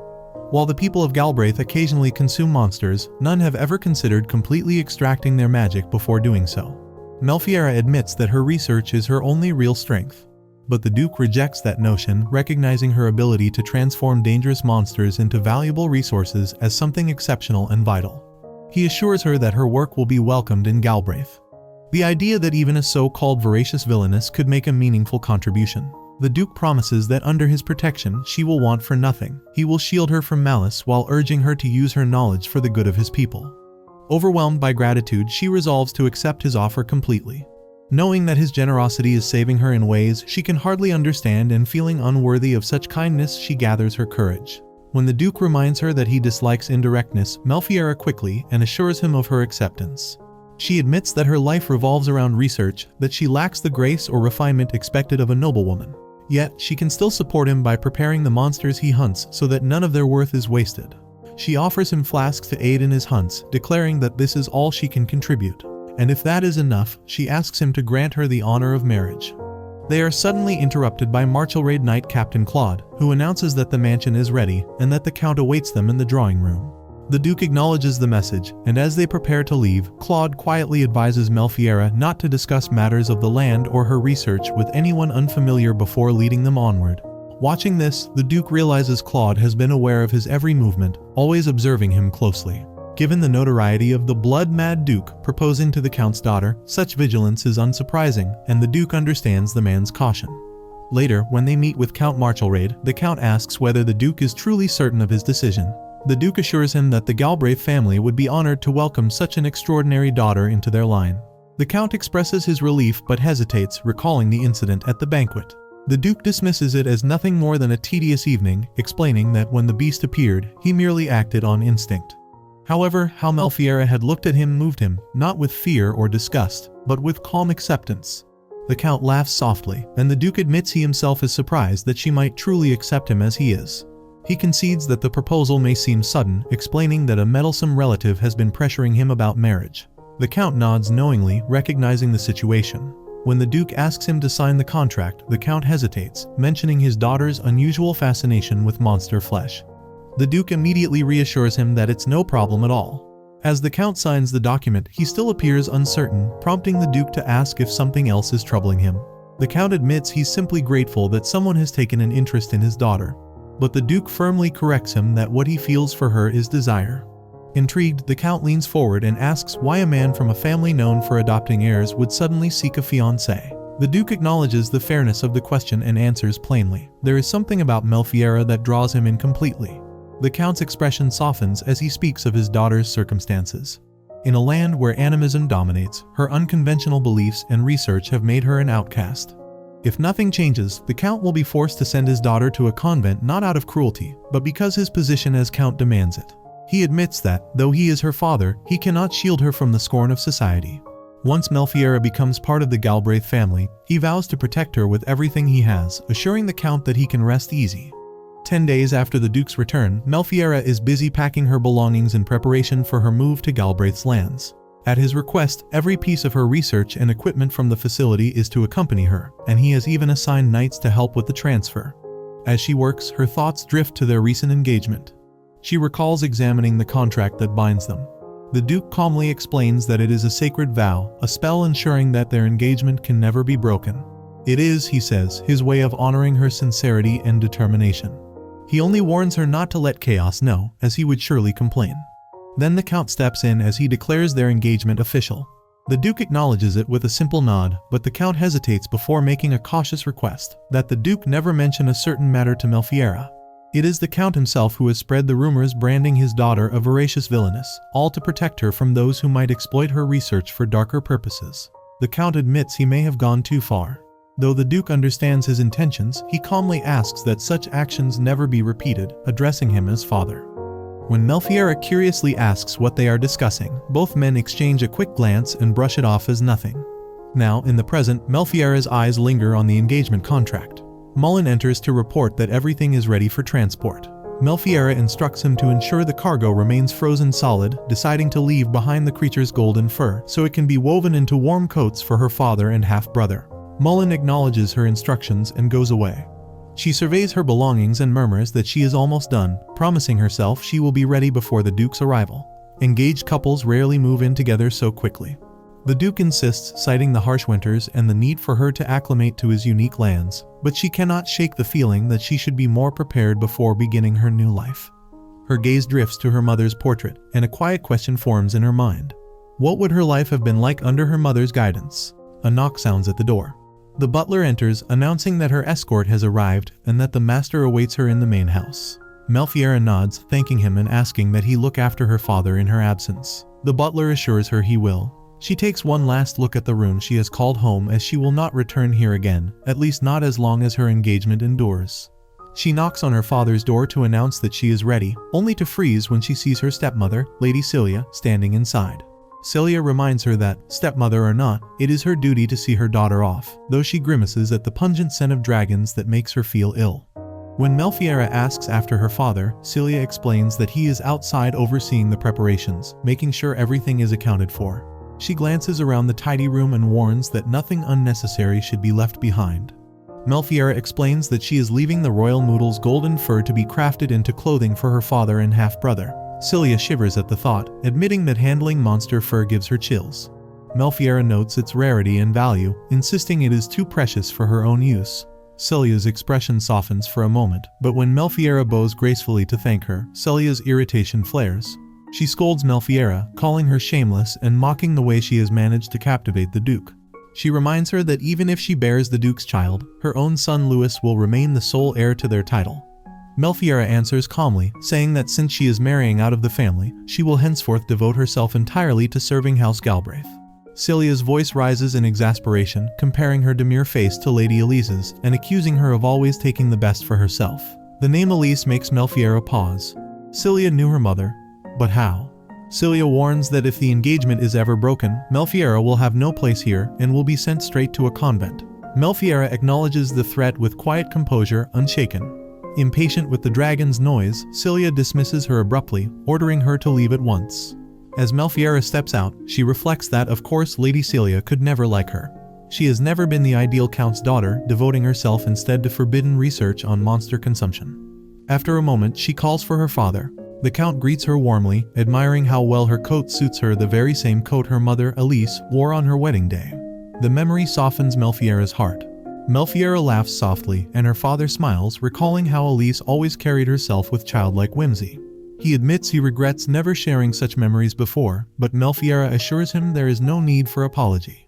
While the people of Galbraith occasionally consume monsters, none have ever considered completely extracting their magic before doing so. Melphiera admits that her research is her only real strength. But the Duke rejects that notion, recognizing her ability to transform dangerous monsters into valuable resources as something exceptional and vital. He assures her that her work will be welcomed in Galbraith. The idea that even a so-called voracious villainess could make a meaningful contribution. The Duke promises that under his protection she will want for nothing. He will shield her from malice while urging her to use her knowledge for the good of his people. Overwhelmed by gratitude, she resolves to accept his offer completely. Knowing that his generosity is saving her in ways she can hardly understand and feeling unworthy of such kindness, she gathers her courage. When the Duke reminds her that he dislikes indirectness, Melphiera quickly and assures him of her acceptance. She admits that her life revolves around research, that she lacks the grace or refinement expected of a noblewoman. Yet, she can still support him by preparing the monsters he hunts so that none of their worth is wasted. She offers him flasks to aid in his hunts, declaring that this is all she can contribute. And if that is enough, she asks him to grant her the honor of marriage. They are suddenly interrupted by Marchalrayd Knight Captain Claude, who announces that the mansion is ready and that the Count awaits them in the drawing room. The Duke acknowledges the message, and as they prepare to leave, Claude quietly advises Melphiera not to discuss matters of the land or her research with anyone unfamiliar before leading them onward. Watching this, the Duke realizes Claude has been aware of his every movement, always observing him closely. Given the notoriety of the blood-mad Duke proposing to the Count's daughter, such vigilance is unsurprising, and the Duke understands the man's caution. Later, when they meet with Count Marchalrayd, the Count asks whether the Duke is truly certain of his decision. The Duke assures him that the Galbraith family would be honored to welcome such an extraordinary daughter into their line. The Count expresses his relief but hesitates, recalling the incident at the banquet. The Duke dismisses it as nothing more than a tedious evening, explaining that when the beast appeared, he merely acted on instinct. However, how Melphiera had looked at him moved him, not with fear or disgust, but with calm acceptance. The Count laughs softly, and the Duke admits he himself is surprised that she might truly accept him as he is. He concedes that the proposal may seem sudden, explaining that a meddlesome relative has been pressuring him about marriage. The Count nods knowingly, recognizing the situation. When the Duke asks him to sign the contract, the Count hesitates, mentioning his daughter's unusual fascination with monster flesh. The Duke immediately reassures him that it's no problem at all. As the Count signs the document, he still appears uncertain, prompting the Duke to ask if something else is troubling him. The Count admits he's simply grateful that someone has taken an interest in his daughter. But the Duke firmly corrects him that what he feels for her is desire. Intrigued, the Count leans forward and asks why a man from a family known for adopting heirs would suddenly seek a fiancée. The Duke acknowledges the fairness of the question and answers plainly. There is something about Melphiera that draws him in completely. The Count's expression softens as he speaks of his daughter's circumstances. In a land where animism dominates, her unconventional beliefs and research have made her an outcast. If nothing changes, the Count will be forced to send his daughter to a convent not out of cruelty, but because his position as Count demands it. He admits that, though he is her father, he cannot shield her from the scorn of society. Once Melphiera becomes part of the Galbraith family, he vows to protect her with everything he has, assuring the Count that he can rest easy. 10 days after the Duke's return, Melphiera is busy packing her belongings in preparation for her move to Galbraith's lands. At his request, every piece of her research and equipment from the facility is to accompany her, and he has even assigned knights to help with the transfer. As she works, her thoughts drift to their recent engagement. She recalls examining the contract that binds them. The Duke calmly explains that it is a sacred vow, a spell ensuring that their engagement can never be broken. It is, he says, his way of honoring her sincerity and determination. He only warns her not to let chaos know, as he would surely complain. Then the Count steps in as he declares their engagement official. The Duke acknowledges it with a simple nod, but the Count hesitates before making a cautious request that the Duke never mention a certain matter to Melphiera. It is the Count himself who has spread the rumors branding his daughter a voracious villainess, all to protect her from those who might exploit her research for darker purposes. The Count admits he may have gone too far. Though the Duke understands his intentions, he calmly asks that such actions never be repeated, addressing him as father. When Melphiera curiously asks what they are discussing, both men exchange a quick glance and brush it off as nothing. Now, in the present, Melphiera's eyes linger on the engagement contract. Mullen enters to report that everything is ready for transport. Melphiera instructs him to ensure the cargo remains frozen solid, deciding to leave behind the creature's golden fur so it can be woven into warm coats for her father and half-brother. Mullen acknowledges her instructions and goes away. She surveys her belongings and murmurs that she is almost done, promising herself she will be ready before the Duke's arrival. Engaged couples rarely move in together so quickly. The Duke insists, citing the harsh winters and the need for her to acclimate to his unique lands, but she cannot shake the feeling that she should be more prepared before beginning her new life. Her gaze drifts to her mother's portrait, and a quiet question forms in her mind. What would her life have been like under her mother's guidance? A knock sounds at the door. The butler enters, announcing that her escort has arrived and that the master awaits her in the main house. Melphiera nods, thanking him and asking that he look after her father in her absence. The butler assures her he will. She takes one last look at the room she has called home, as she will not return here again, at least not as long as her engagement endures. She knocks on her father's door to announce that she is ready, only to freeze when she sees her stepmother, Lady Celia, standing inside. Celia reminds her that, stepmother or not, it is her duty to see her daughter off, though she grimaces at the pungent scent of dragons that makes her feel ill. When Melphiera asks after her father, Celia explains that he is outside overseeing the preparations, making sure everything is accounted for. She glances around the tidy room and warns that nothing unnecessary should be left behind. Melphiera explains that she is leaving the royal Moodle's golden fur to be crafted into clothing for her father and half-brother. Celia shivers at the thought, admitting that handling monster fur gives her chills. Melphiera notes its rarity and value, insisting it is too precious for her own use. Celia's expression softens for a moment, but when Melphiera bows gracefully to thank her, Celia's irritation flares. She scolds Melphiera, calling her shameless and mocking the way she has managed to captivate the Duke. She reminds her that even if she bears the Duke's child, her own son Louis will remain the sole heir to their title. Melphiera answers calmly, saying that since she is marrying out of the family, she will henceforth devote herself entirely to serving House Galbraith. Celia's voice rises in exasperation, comparing her demure face to Lady Elise's and accusing her of always taking the best for herself. The name Elise makes Melphiera pause. Celia knew her mother, but how? Celia warns that if the engagement is ever broken, Melphiera will have no place here and will be sent straight to a convent. Melphiera acknowledges the threat with quiet composure, unshaken. Impatient with the dragon's noise, Celia dismisses her abruptly, ordering her to leave at once. As Melphiera steps out, she reflects that of course Lady Celia could never like her. She has never been the ideal count's daughter, devoting herself instead to forbidden research on monster consumption. After a moment, she calls for her father. The count greets her warmly, admiring how well her coat suits her, the very same coat her mother, Elise, wore on her wedding day. The memory softens Melphiera's heart. Melphiera laughs softly, and her father smiles, recalling how Elise always carried herself with childlike whimsy. He admits he regrets never sharing such memories before, but Melphiera assures him there is no need for apology.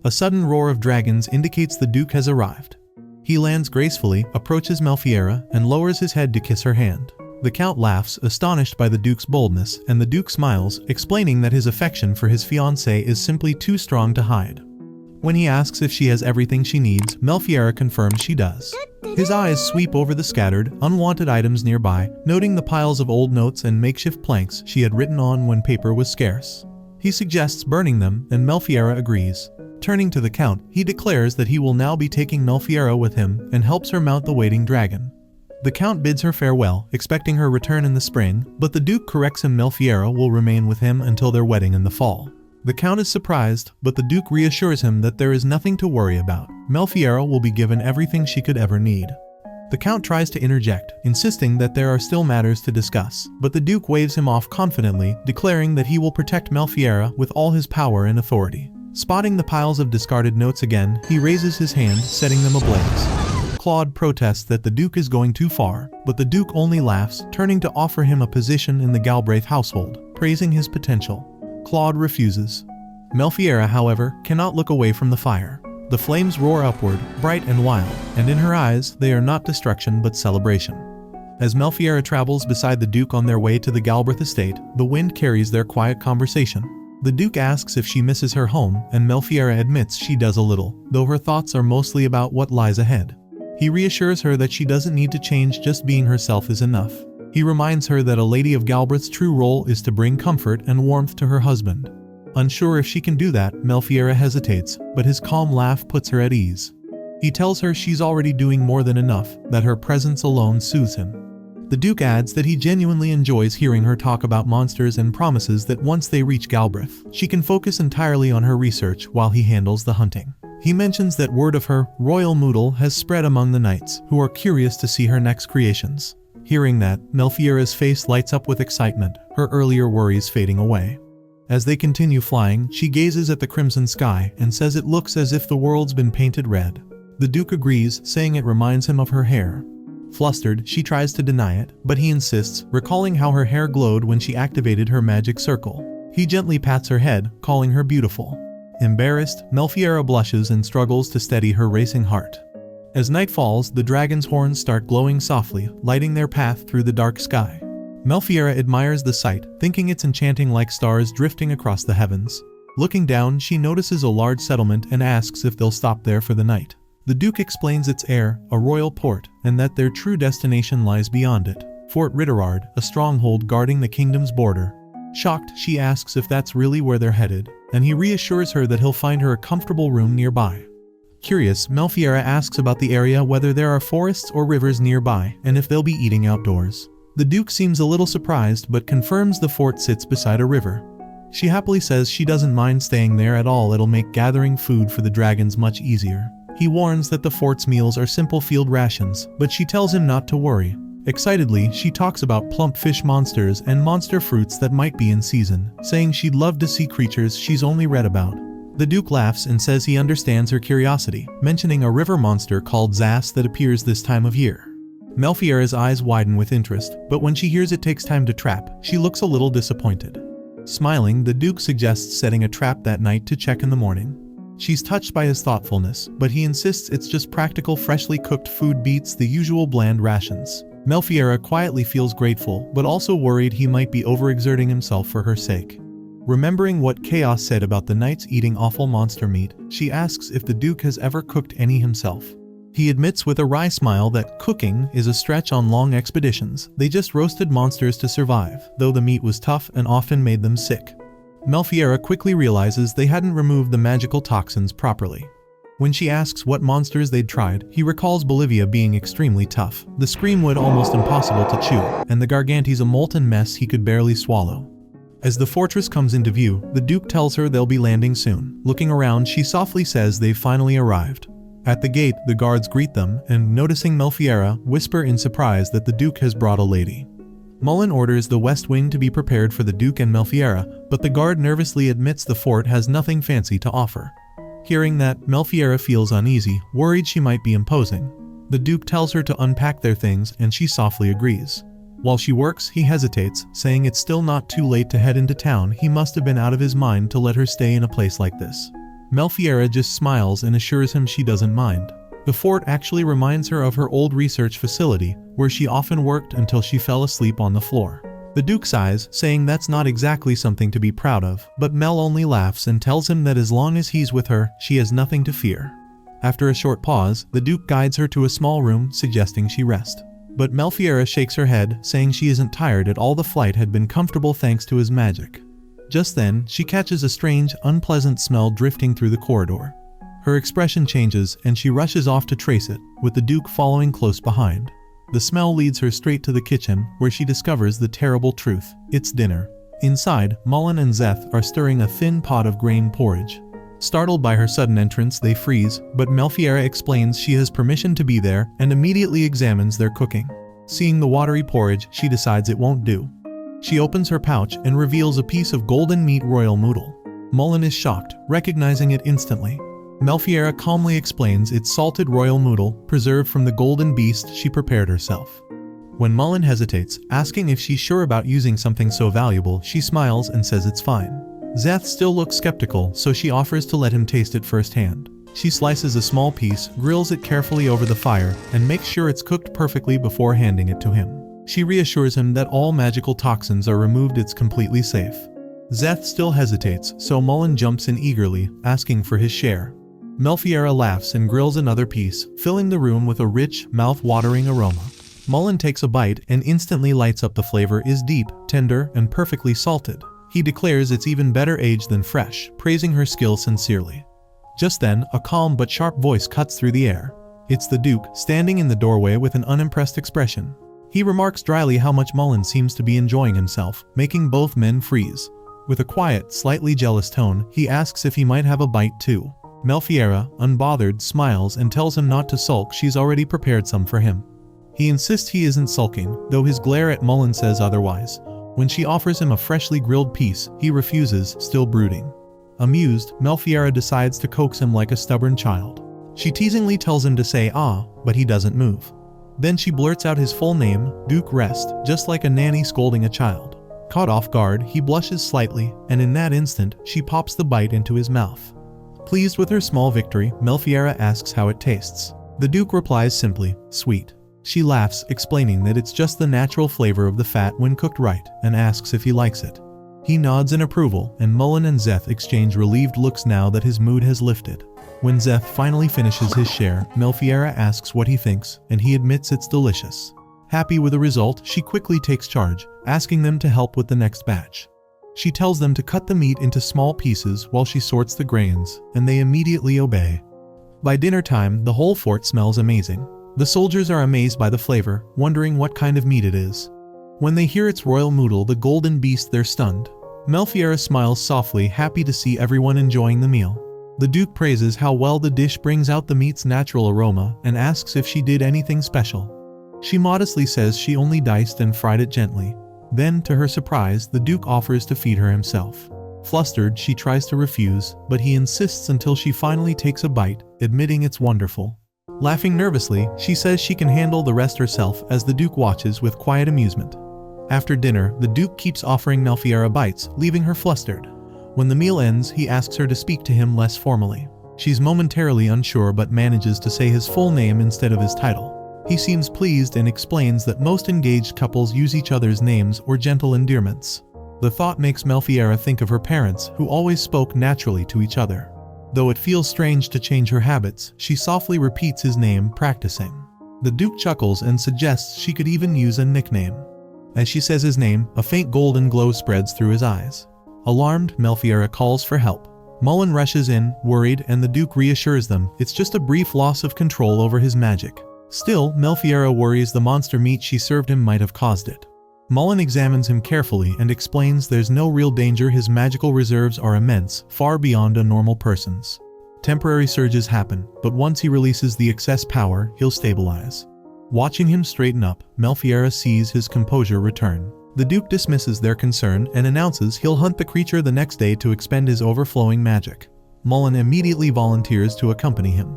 A sudden roar of dragons indicates the Duke has arrived. He lands gracefully, approaches Melphiera, and lowers his head to kiss her hand. The Count laughs, astonished by the Duke's boldness, and the Duke smiles, explaining that his affection for his fiancée is simply too strong to hide. When he asks if she has everything she needs, Melphiera confirms she does. His eyes sweep over the scattered, unwanted items nearby, noting the piles of old notes and makeshift planks she had written on when paper was scarce. He suggests burning them, and Melphiera agrees. Turning to the Count, he declares that he will now be taking Melphiera with him and helps her mount the waiting dragon. The Count bids her farewell, expecting her return in the spring, but the Duke corrects him Melphiera will remain with him until their wedding in the fall. The Count is surprised, but the Duke reassures him that there is nothing to worry about. Melphiera will be given everything she could ever need. The Count tries to interject, insisting that there are still matters to discuss, but the Duke waves him off confidently, declaring that he will protect Melphiera with all his power and authority. Spotting the piles of discarded notes again, he raises his hand, setting them ablaze. Claude protests that the Duke is going too far, but the Duke only laughs, turning to offer him a position in the Galbraith household, praising his potential. Claude refuses. Melphiera, however, cannot look away from the fire. The flames roar upward, bright and wild, and in her eyes, they are not destruction but celebration. As Melphiera travels beside the Duke on their way to the Galbraith estate, the wind carries their quiet conversation. The Duke asks if she misses her home, and Melphiera admits she does a little, though her thoughts are mostly about what lies ahead. He reassures her that she doesn't need to change, just being herself is enough. He reminds her that a lady of Galbraith's true role is to bring comfort and warmth to her husband. Unsure if she can do that, Melphiera hesitates, but his calm laugh puts her at ease. He tells her she's already doing more than enough, that her presence alone soothes him. The Duke adds that he genuinely enjoys hearing her talk about monsters and promises that once they reach Galbraith, she can focus entirely on her research while he handles the hunting. He mentions that word of her, Royal Moodle, has spread among the knights, who are curious to see her next creations. Hearing that, Melphiera's face lights up with excitement, her earlier worries fading away. As they continue flying, she gazes at the crimson sky and says it looks as if the world's been painted red. The Duke agrees, saying it reminds him of her hair. Flustered, she tries to deny it, but he insists, recalling how her hair glowed when she activated her magic circle. He gently pats her head, calling her beautiful. Embarrassed, Melphiera blushes and struggles to steady her racing heart. As night falls, the dragon's horns start glowing softly, lighting their path through the dark sky. Melphiera admires the sight, thinking it's enchanting like stars drifting across the heavens. Looking down, she notices a large settlement and asks if they'll stop there for the night. The Duke explains its air, a royal port, and that their true destination lies beyond it, Fort Ritterard, a stronghold guarding the kingdom's border. Shocked, she asks if that's really where they're headed, and he reassures her that he'll find her a comfortable room nearby. Curious, Melphiera asks about the area, whether there are forests or rivers nearby, and if they'll be eating outdoors. The Duke seems a little surprised but confirms the fort sits beside a river. She happily says she doesn't mind staying there at all, it'll make gathering food for the dragons much easier. He warns that the fort's meals are simple field rations, but she tells him not to worry. Excitedly, she talks about plump fish monsters and monster fruits that might be in season, saying she'd love to see creatures she's only read about. The Duke laughs and says he understands her curiosity, mentioning a river monster called Zas that appears this time of year. Melphiera's eyes widen with interest, but when she hears it takes time to trap, she looks a little disappointed. Smiling, the Duke suggests setting a trap that night to check in the morning. She's touched by his thoughtfulness, but he insists it's just practical, freshly cooked food beats the usual bland rations. Melphiera quietly feels grateful, but also worried he might be overexerting himself for her sake. Remembering what Chaos said about the knights eating awful monster meat, she asks if the Duke has ever cooked any himself. He admits with a wry smile that cooking is a stretch on long expeditions. They just roasted monsters to survive, though the meat was tough and often made them sick. Melphiera quickly realizes they hadn't removed the magical toxins properly. When she asks what monsters they'd tried, he recalls Bolivia being extremely tough, the screamwood almost impossible to chew, and the Gargantes a molten mess he could barely swallow. As the fortress comes into view, the Duke tells her they'll be landing soon. Looking around, she softly says they've finally arrived. At the gate, the guards greet them, and noticing Melphiera, whisper in surprise that the Duke has brought a lady. Mullen orders the West Wing to be prepared for the Duke and Melphiera, but the guard nervously admits the fort has nothing fancy to offer. Hearing that, Melphiera feels uneasy, worried she might be imposing. The Duke tells her to unpack their things, and she softly agrees. While she works, he hesitates, saying it's still not too late to head into town. He must have been out of his mind to let her stay in a place like this. Melphiera just smiles and assures him she doesn't mind. The fort actually reminds her of her old research facility, where she often worked until she fell asleep on the floor. The Duke sighs, saying that's not exactly something to be proud of, but Mel only laughs and tells him that as long as he's with her, she has nothing to fear. After a short pause, the Duke guides her to a small room, suggesting she rest. But Melphiera shakes her head, saying she isn't tired at all. The flight had been comfortable thanks to his magic. Just then, she catches a strange, unpleasant smell drifting through the corridor. Her expression changes, and she rushes off to trace it, with the Duke following close behind. The smell leads her straight to the kitchen, where she discovers the terrible truth. It's dinner. Inside, Mullen and Zeth are stirring a thin pot of grain porridge. Startled by her sudden entrance, they freeze, but Melphiera explains she has permission to be there and immediately examines their cooking. Seeing the watery porridge, she decides it won't do. She opens her pouch and reveals a piece of golden meat royal noodle. Mullen is shocked, recognizing it instantly. Melphiera calmly explains it's salted royal noodle, preserved from the golden beast she prepared herself. When Mullen hesitates, asking if she's sure about using something so valuable, she smiles and says it's fine. Szeth still looks skeptical, so she offers to let him taste it firsthand. She slices a small piece, grills it carefully over the fire, and makes sure it's cooked perfectly before handing it to him. She reassures him that all magical toxins are removed, it's completely safe. Szeth still hesitates, so Mullen jumps in eagerly, asking for his share. Melphiera laughs and grills another piece, filling the room with a rich, mouth-watering aroma. Mullen takes a bite and instantly lights up. The flavor is deep, tender, and perfectly salted. He declares it's even better aged than fresh, praising her skill sincerely. Just then, a calm but sharp voice cuts through the air. It's the Duke, standing in the doorway with an unimpressed expression. He remarks dryly how much Mullen seems to be enjoying himself, making both men freeze. With a quiet, slightly jealous tone, he asks if he might have a bite too. Melphiera, unbothered, smiles and tells him not to sulk, she's already prepared some for him. He insists he isn't sulking, though his glare at Mullen says otherwise. When she offers him a freshly grilled piece, he refuses, still brooding. Amused, Melphiera decides to coax him like a stubborn child. She teasingly tells him to say "ah," but he doesn't move. Then she blurts out his full name, Duke Rest, just like a nanny scolding a child. Caught off guard, he blushes slightly, and in that instant, she pops the bite into his mouth. Pleased with her small victory, Melphiera asks how it tastes. The Duke replies simply, "sweet." She laughs, explaining that it's just the natural flavor of the fat when cooked right, and asks if he likes it. He nods in approval, and Mullen and Szeth exchange relieved looks now that his mood has lifted. When Szeth finally finishes his share, Melphiera asks what he thinks, and he admits it's delicious. Happy with the result, she quickly takes charge, asking them to help with the next batch. She tells them to cut the meat into small pieces while she sorts the grains, and they immediately obey. By dinner time, the whole fort smells amazing. The soldiers are amazed by the flavor, wondering what kind of meat it is. When they hear it's royal noodle, the golden beast, they're stunned. Melphiera smiles softly, happy to see everyone enjoying the meal. The Duke praises how well the dish brings out the meat's natural aroma and asks if she did anything special. She modestly says she only diced and fried it gently. Then, to her surprise, the Duke offers to feed her himself. Flustered, she tries to refuse, but he insists until she finally takes a bite, admitting it's wonderful. Laughing nervously, she says she can handle the rest herself as the Duke watches with quiet amusement. After dinner, the Duke keeps offering Melphiera bites, leaving her flustered. When the meal ends, he asks her to speak to him less formally. She's momentarily unsure but manages to say his full name instead of his title. He seems pleased and explains that most engaged couples use each other's names or gentle endearments. The thought makes Melphiera think of her parents, who always spoke naturally to each other. Though it feels strange to change her habits, she softly repeats his name, practicing. The Duke chuckles and suggests she could even use a nickname. As she says his name, a faint golden glow spreads through his eyes. Alarmed, Melphiera calls for help. Mullen rushes in, worried, and the Duke reassures them it's just a brief loss of control over his magic. Still, Melphiera worries the monster meat she served him might have caused it. Mullen examines him carefully and explains there's no real danger, his magical reserves are immense, far beyond a normal person's. Temporary surges happen, but once he releases the excess power, he'll stabilize. Watching him straighten up, Melphiera sees his composure return. The Duke dismisses their concern and announces he'll hunt the creature the next day to expend his overflowing magic. Mullen immediately volunteers to accompany him.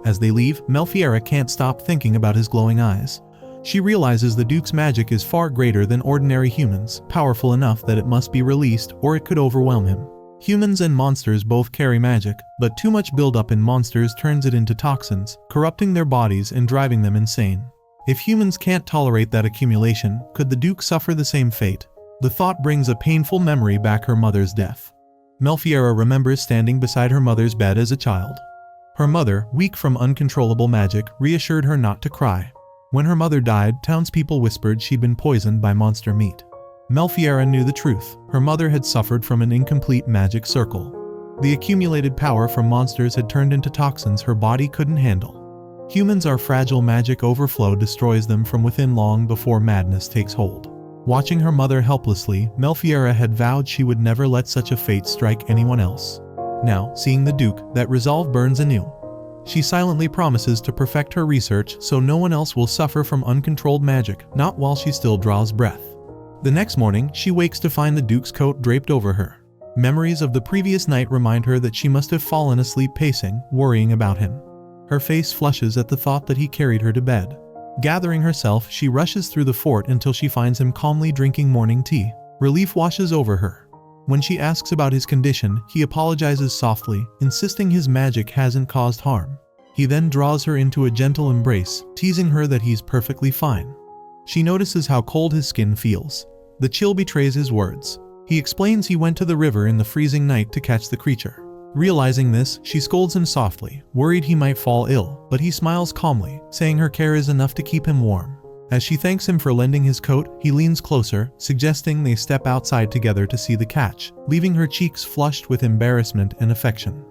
As they leave, Melphiera can't stop thinking about his glowing eyes. She realizes the Duke's magic is far greater than ordinary humans, powerful enough that it must be released or it could overwhelm him. Humans and monsters both carry magic, but too much buildup in monsters turns it into toxins, corrupting their bodies and driving them insane. If humans can't tolerate that accumulation, could the Duke suffer the same fate? The thought brings a painful memory back, her mother's death. Melphiera remembers standing beside her mother's bed as a child. Her mother, weak from uncontrollable magic, reassured her not to cry. When her mother died, townspeople whispered she'd been poisoned by monster meat. Melphiera knew the truth. Her mother had suffered from an incomplete magic circle. The accumulated power from monsters had turned into toxins her body couldn't handle. Humans are fragile, magic overflow destroys them from within long before madness takes hold. Watching her mother helplessly, Melphiera had vowed she would never let such a fate strike anyone else. Now, seeing the Duke, that resolve burns anew. She silently promises to perfect her research so no one else will suffer from uncontrolled magic, not while she still draws breath. The next morning, she wakes to find the Duke's coat draped over her. Memories of the previous night remind her that she must have fallen asleep pacing, worrying about him. Her face flushes at the thought that he carried her to bed. Gathering herself, she rushes through the fort until she finds him calmly drinking morning tea. Relief washes over her. When she asks about his condition, he apologizes softly, insisting his magic hasn't caused harm. He then draws her into a gentle embrace, teasing her that he's perfectly fine. She notices how cold his skin feels. The chill betrays his words. He explains he went to the river in the freezing night to catch the creature. Realizing this, she scolds him softly, worried he might fall ill, but he smiles calmly, saying her care is enough to keep him warm. As she thanks him for lending his coat, he leans closer, suggesting they step outside together to see the catch, leaving her cheeks flushed with embarrassment and affection.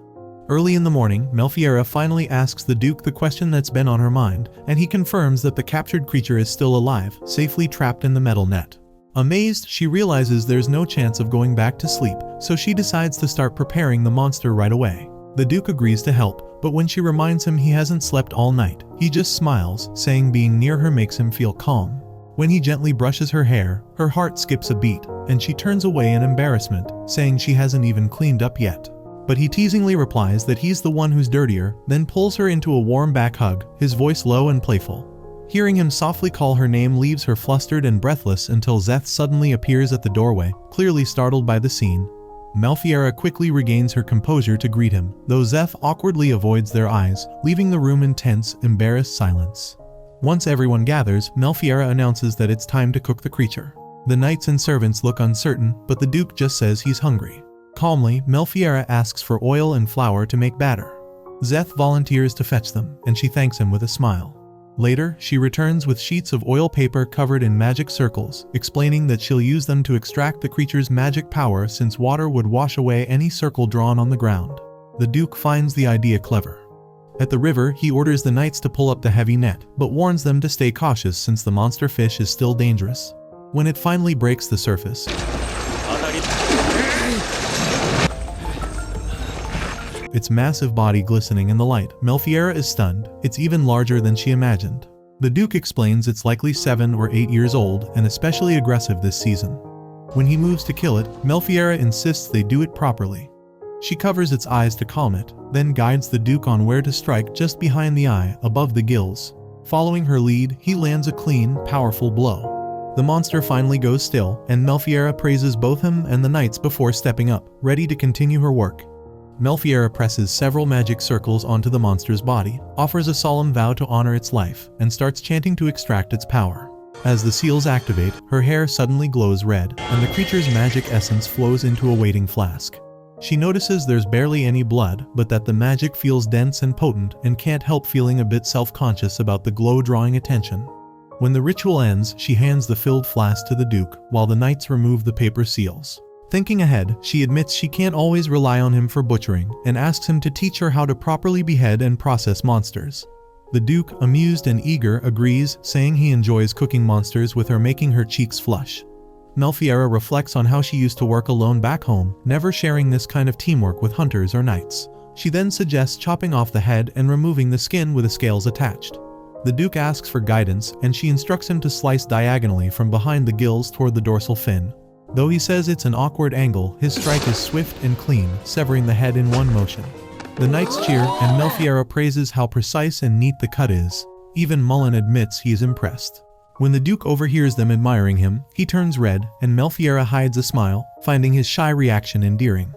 Early in the morning, Melphiera finally asks the Duke the question that's been on her mind, and he confirms that the captured creature is still alive, safely trapped in the metal net. Amazed, she realizes there's no chance of going back to sleep, so she decides to start preparing the monster right away. The Duke agrees to help, but when she reminds him he hasn't slept all night, he just smiles, saying being near her makes him feel calm. When he gently brushes her hair, her heart skips a beat, and she turns away in embarrassment, saying she hasn't even cleaned up yet. But he teasingly replies that he's the one who's dirtier, then pulls her into a warm back hug, his voice low and playful. Hearing him softly call her name leaves her flustered and breathless until Szeth suddenly appears at the doorway, clearly startled by the scene. Melphiera quickly regains her composure to greet him, though Szeth awkwardly avoids their eyes, leaving the room in tense, embarrassed silence. Once everyone gathers, Melphiera announces that it's time to cook the creature. The knights and servants look uncertain, but the Duke just says he's hungry. Calmly, Melphiera asks for oil and flour to make batter. Szeth volunteers to fetch them, and she thanks him with a smile. Later, she returns with sheets of oil paper covered in magic circles, explaining that she'll use them to extract the creature's magic power since water would wash away any circle drawn on the ground. The Duke finds the idea clever. At the river, he orders the knights to pull up the heavy net, but warns them to stay cautious since the monster fish is still dangerous. When it finally breaks the surface, its massive body glistening in the light, Melphiera is stunned. It's even larger than she imagined. The Duke explains it's likely 7 or 8 years old and especially aggressive this season. When he moves to kill it, Melphiera insists they do it properly. She covers its eyes to calm it, then guides the Duke on where to strike just behind the eye, above the gills. Following her lead, he lands a clean, powerful blow. The monster finally goes still, and Melphiera praises both him and the knights before stepping up, ready to continue her work. Melphiera presses several magic circles onto the monster's body, offers a solemn vow to honor its life, and starts chanting to extract its power. As the seals activate, her hair suddenly glows red, and the creature's magic essence flows into a waiting flask. She notices there's barely any blood, but that the magic feels dense and potent, and can't help feeling a bit self-conscious about the glow drawing attention. When the ritual ends, she hands the filled flask to the Duke, while the knights remove the paper seals. Thinking ahead, she admits she can't always rely on him for butchering, and asks him to teach her how to properly behead and process monsters. The Duke, amused and eager, agrees, saying he enjoys cooking monsters with her, making her cheeks flush. Melphiera reflects on how she used to work alone back home, never sharing this kind of teamwork with hunters or knights. She then suggests chopping off the head and removing the skin with the scales attached. The Duke asks for guidance, and she instructs him to slice diagonally from behind the gills toward the dorsal fin. Though he says it's an awkward angle, his strike is swift and clean, severing the head in one motion. The knights cheer, and Melphiera praises how precise and neat the cut is. Even Mullen admits he is impressed. When the Duke overhears them admiring him, he turns red, and Melphiera hides a smile, finding his shy reaction endearing.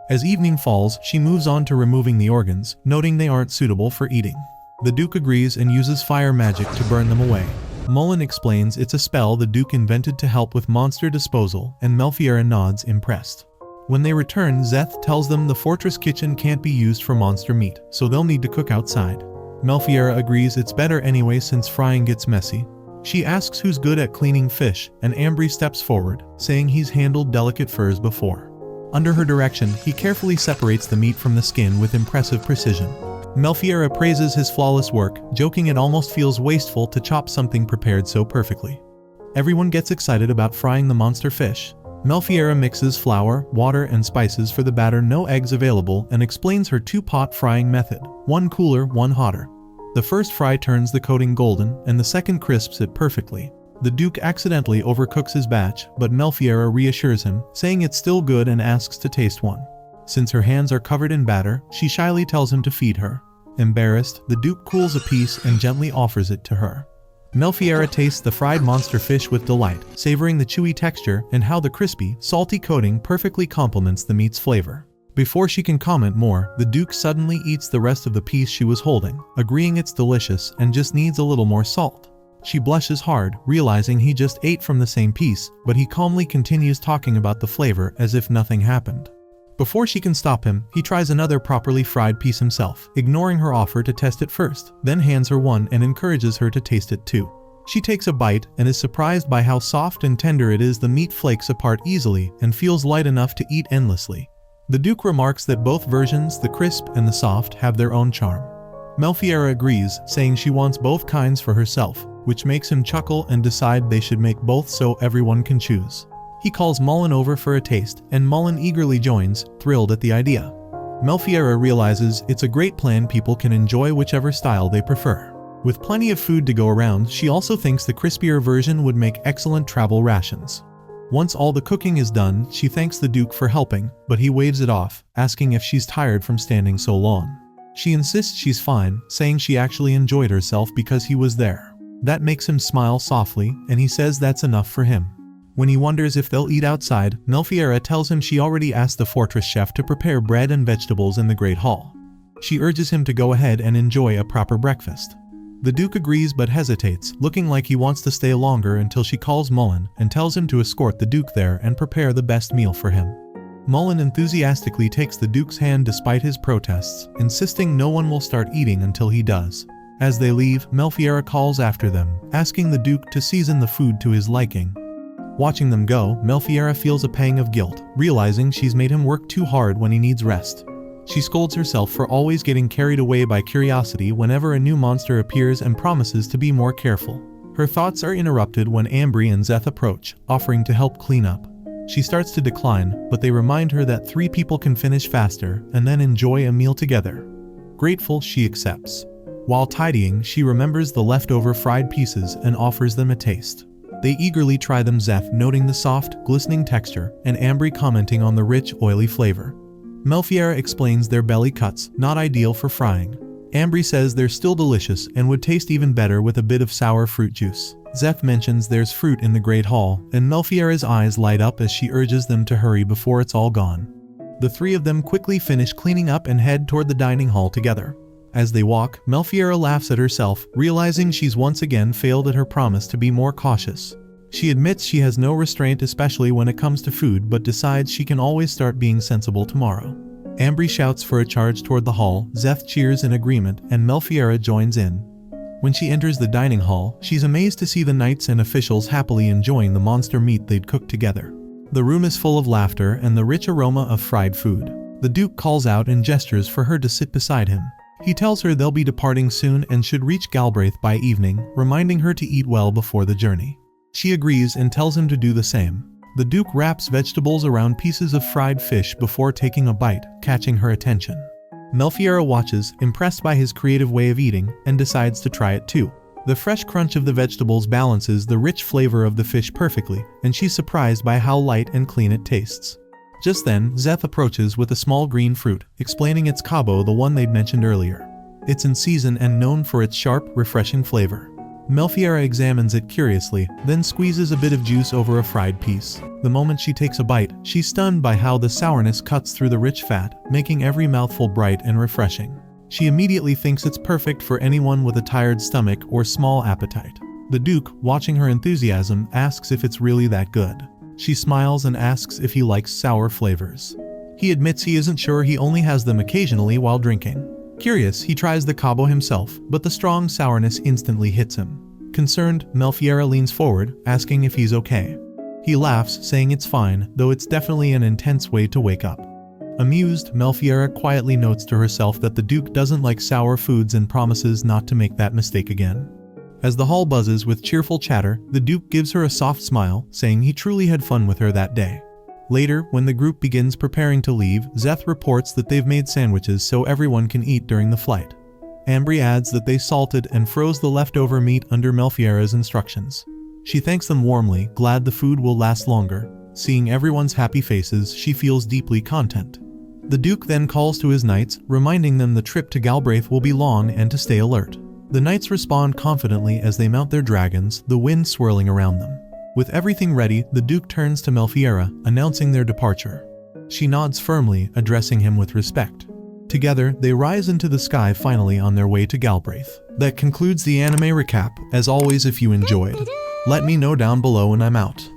As evening falls, she moves on to removing the organs, noting they aren't suitable for eating. The Duke agrees and uses fire magic to burn them away. Mullen explains it's a spell the Duke invented to help with monster disposal, and Melphiera nods, impressed. When they return, Szeth tells them the fortress kitchen can't be used for monster meat, so they'll need to cook outside. Melphiera agrees it's better anyway since frying gets messy. She asks who's good at cleaning fish, and Ambry steps forward, saying he's handled delicate furs before. Under her direction, he carefully separates the meat from the skin with impressive precision. Melphiera praises his flawless work, joking it almost feels wasteful to chop something prepared so perfectly. Everyone gets excited about frying the monster fish. Melphiera mixes flour, water, and spices for the batter, no eggs available, and explains her two-pot frying method, one cooler, one hotter. The first fry turns the coating golden, and the second crisps it perfectly. The Duke accidentally overcooks his batch, but Melphiera reassures him, saying it's still good and asks to taste one. Since her hands are covered in batter, she shyly tells him to feed her. Embarrassed, the Duke cools a piece and gently offers it to her. Melphiera tastes the fried monster fish with delight, savoring the chewy texture and how the crispy, salty coating perfectly complements the meat's flavor. Before she can comment more, the Duke suddenly eats the rest of the piece she was holding, agreeing it's delicious and just needs a little more salt. She blushes hard, realizing he just ate from the same piece, but he calmly continues talking about the flavor as if nothing happened. Before she can stop him, he tries another properly fried piece himself, ignoring her offer to test it first, then hands her one and encourages her to taste it too. She takes a bite and is surprised by how soft and tender it is. The meat flakes apart easily and feels light enough to eat endlessly. The Duke remarks that both versions, the crisp and the soft, have their own charm. Melphiera agrees, saying she wants both kinds for herself, which makes him chuckle and decide they should make both so everyone can choose. He calls Mullen over for a taste, and Mullen eagerly joins, thrilled at the idea. Melphiera realizes it's a great plan. People can enjoy whichever style they prefer. With plenty of food to go around, she also thinks the crispier version would make excellent travel rations. Once all the cooking is done, she thanks the Duke for helping, but he waves it off, asking if she's tired from standing so long. She insists she's fine, saying she actually enjoyed herself because he was there. That makes him smile softly, and he says that's enough for him. When he wonders if they'll eat outside, Melphiera tells him she already asked the fortress chef to prepare bread and vegetables in the Great Hall. She urges him to go ahead and enjoy a proper breakfast. The Duke agrees but hesitates, looking like he wants to stay longer until she calls Mullen and tells him to escort the Duke there and prepare the best meal for him. Mullen enthusiastically takes the Duke's hand despite his protests, insisting no one will start eating until he does. As they leave, Melphiera calls after them, asking the Duke to season the food to his liking. Watching them go, Melphiera feels a pang of guilt, realizing she's made him work too hard when he needs rest. She scolds herself for always getting carried away by curiosity whenever a new monster appears and promises to be more careful. Her thoughts are interrupted when Ambry and Zeth approach, offering to help clean up. She starts to decline, but they remind her that 3 people can finish faster and then enjoy a meal together. Grateful, she accepts. While tidying, she remembers the leftover fried pieces and offers them a taste. They eagerly try them, Zeth noting the soft, glistening texture, and Ambry commenting on the rich, oily flavor. Melphiera explains their belly cuts, not ideal for frying. Ambry says they're still delicious and would taste even better with a bit of sour fruit juice. Zeth mentions there's fruit in the Great Hall, and Melphiera's eyes light up as she urges them to hurry before it's all gone. The 3 of them quickly finish cleaning up and head toward the dining hall together. As they walk, Melphiera laughs at herself, realizing she's once again failed at her promise to be more cautious. She admits she has no restraint, especially when it comes to food, but decides she can always start being sensible tomorrow. Ambry shouts for a charge toward the hall, Zeth cheers in agreement, and Melphiera joins in. When she enters the dining hall, she's amazed to see the knights and officials happily enjoying the monster meat they'd cooked together. The room is full of laughter and the rich aroma of fried food. The Duke calls out and gestures for her to sit beside him. He tells her they'll be departing soon and should reach Galbraith by evening, reminding her to eat well before the journey. She agrees and tells him to do the same. The Duke wraps vegetables around pieces of fried fish before taking a bite, catching her attention. Melphiera watches, impressed by his creative way of eating, and decides to try it too. The fresh crunch of the vegetables balances the rich flavor of the fish perfectly, and she's surprised by how light and clean it tastes. Just then, Zeth approaches with a small green fruit, explaining it's cabo, the one they'd mentioned earlier. It's in season and known for its sharp, refreshing flavor. Melphiera examines it curiously, then squeezes a bit of juice over a fried piece. The moment she takes a bite, she's stunned by how the sourness cuts through the rich fat, making every mouthful bright and refreshing. She immediately thinks it's perfect for anyone with a tired stomach or small appetite. The Duke, watching her enthusiasm, asks if it's really that good. She smiles and asks if he likes sour flavors. He admits he isn't sure, he only has them occasionally while drinking. Curious, he tries the cabo himself, but the strong sourness instantly hits him. Concerned, Melphiera leans forward, asking if he's okay. He laughs, saying it's fine, though it's definitely an intense way to wake up. Amused, Melphiera quietly notes to herself that the Duke doesn't like sour foods and promises not to make that mistake again. As the hall buzzes with cheerful chatter, the Duke gives her a soft smile, saying he truly had fun with her that day. Later, when the group begins preparing to leave, Zeth reports that they've made sandwiches so everyone can eat during the flight. Ambry adds that they salted and froze the leftover meat under Melphiera's instructions. She thanks them warmly, glad the food will last longer. Seeing everyone's happy faces, she feels deeply content. The Duke then calls to his knights, reminding them the trip to Galbraith will be long and to stay alert. The knights respond confidently as they mount their dragons, the wind swirling around them. With everything ready, the Duke turns to Melphiera, announcing their departure. She nods firmly, addressing him with respect. Together, they rise into the sky, finally on their way to Galbraith. That concludes the anime recap. As always, if you enjoyed, let me know down below and I'm out.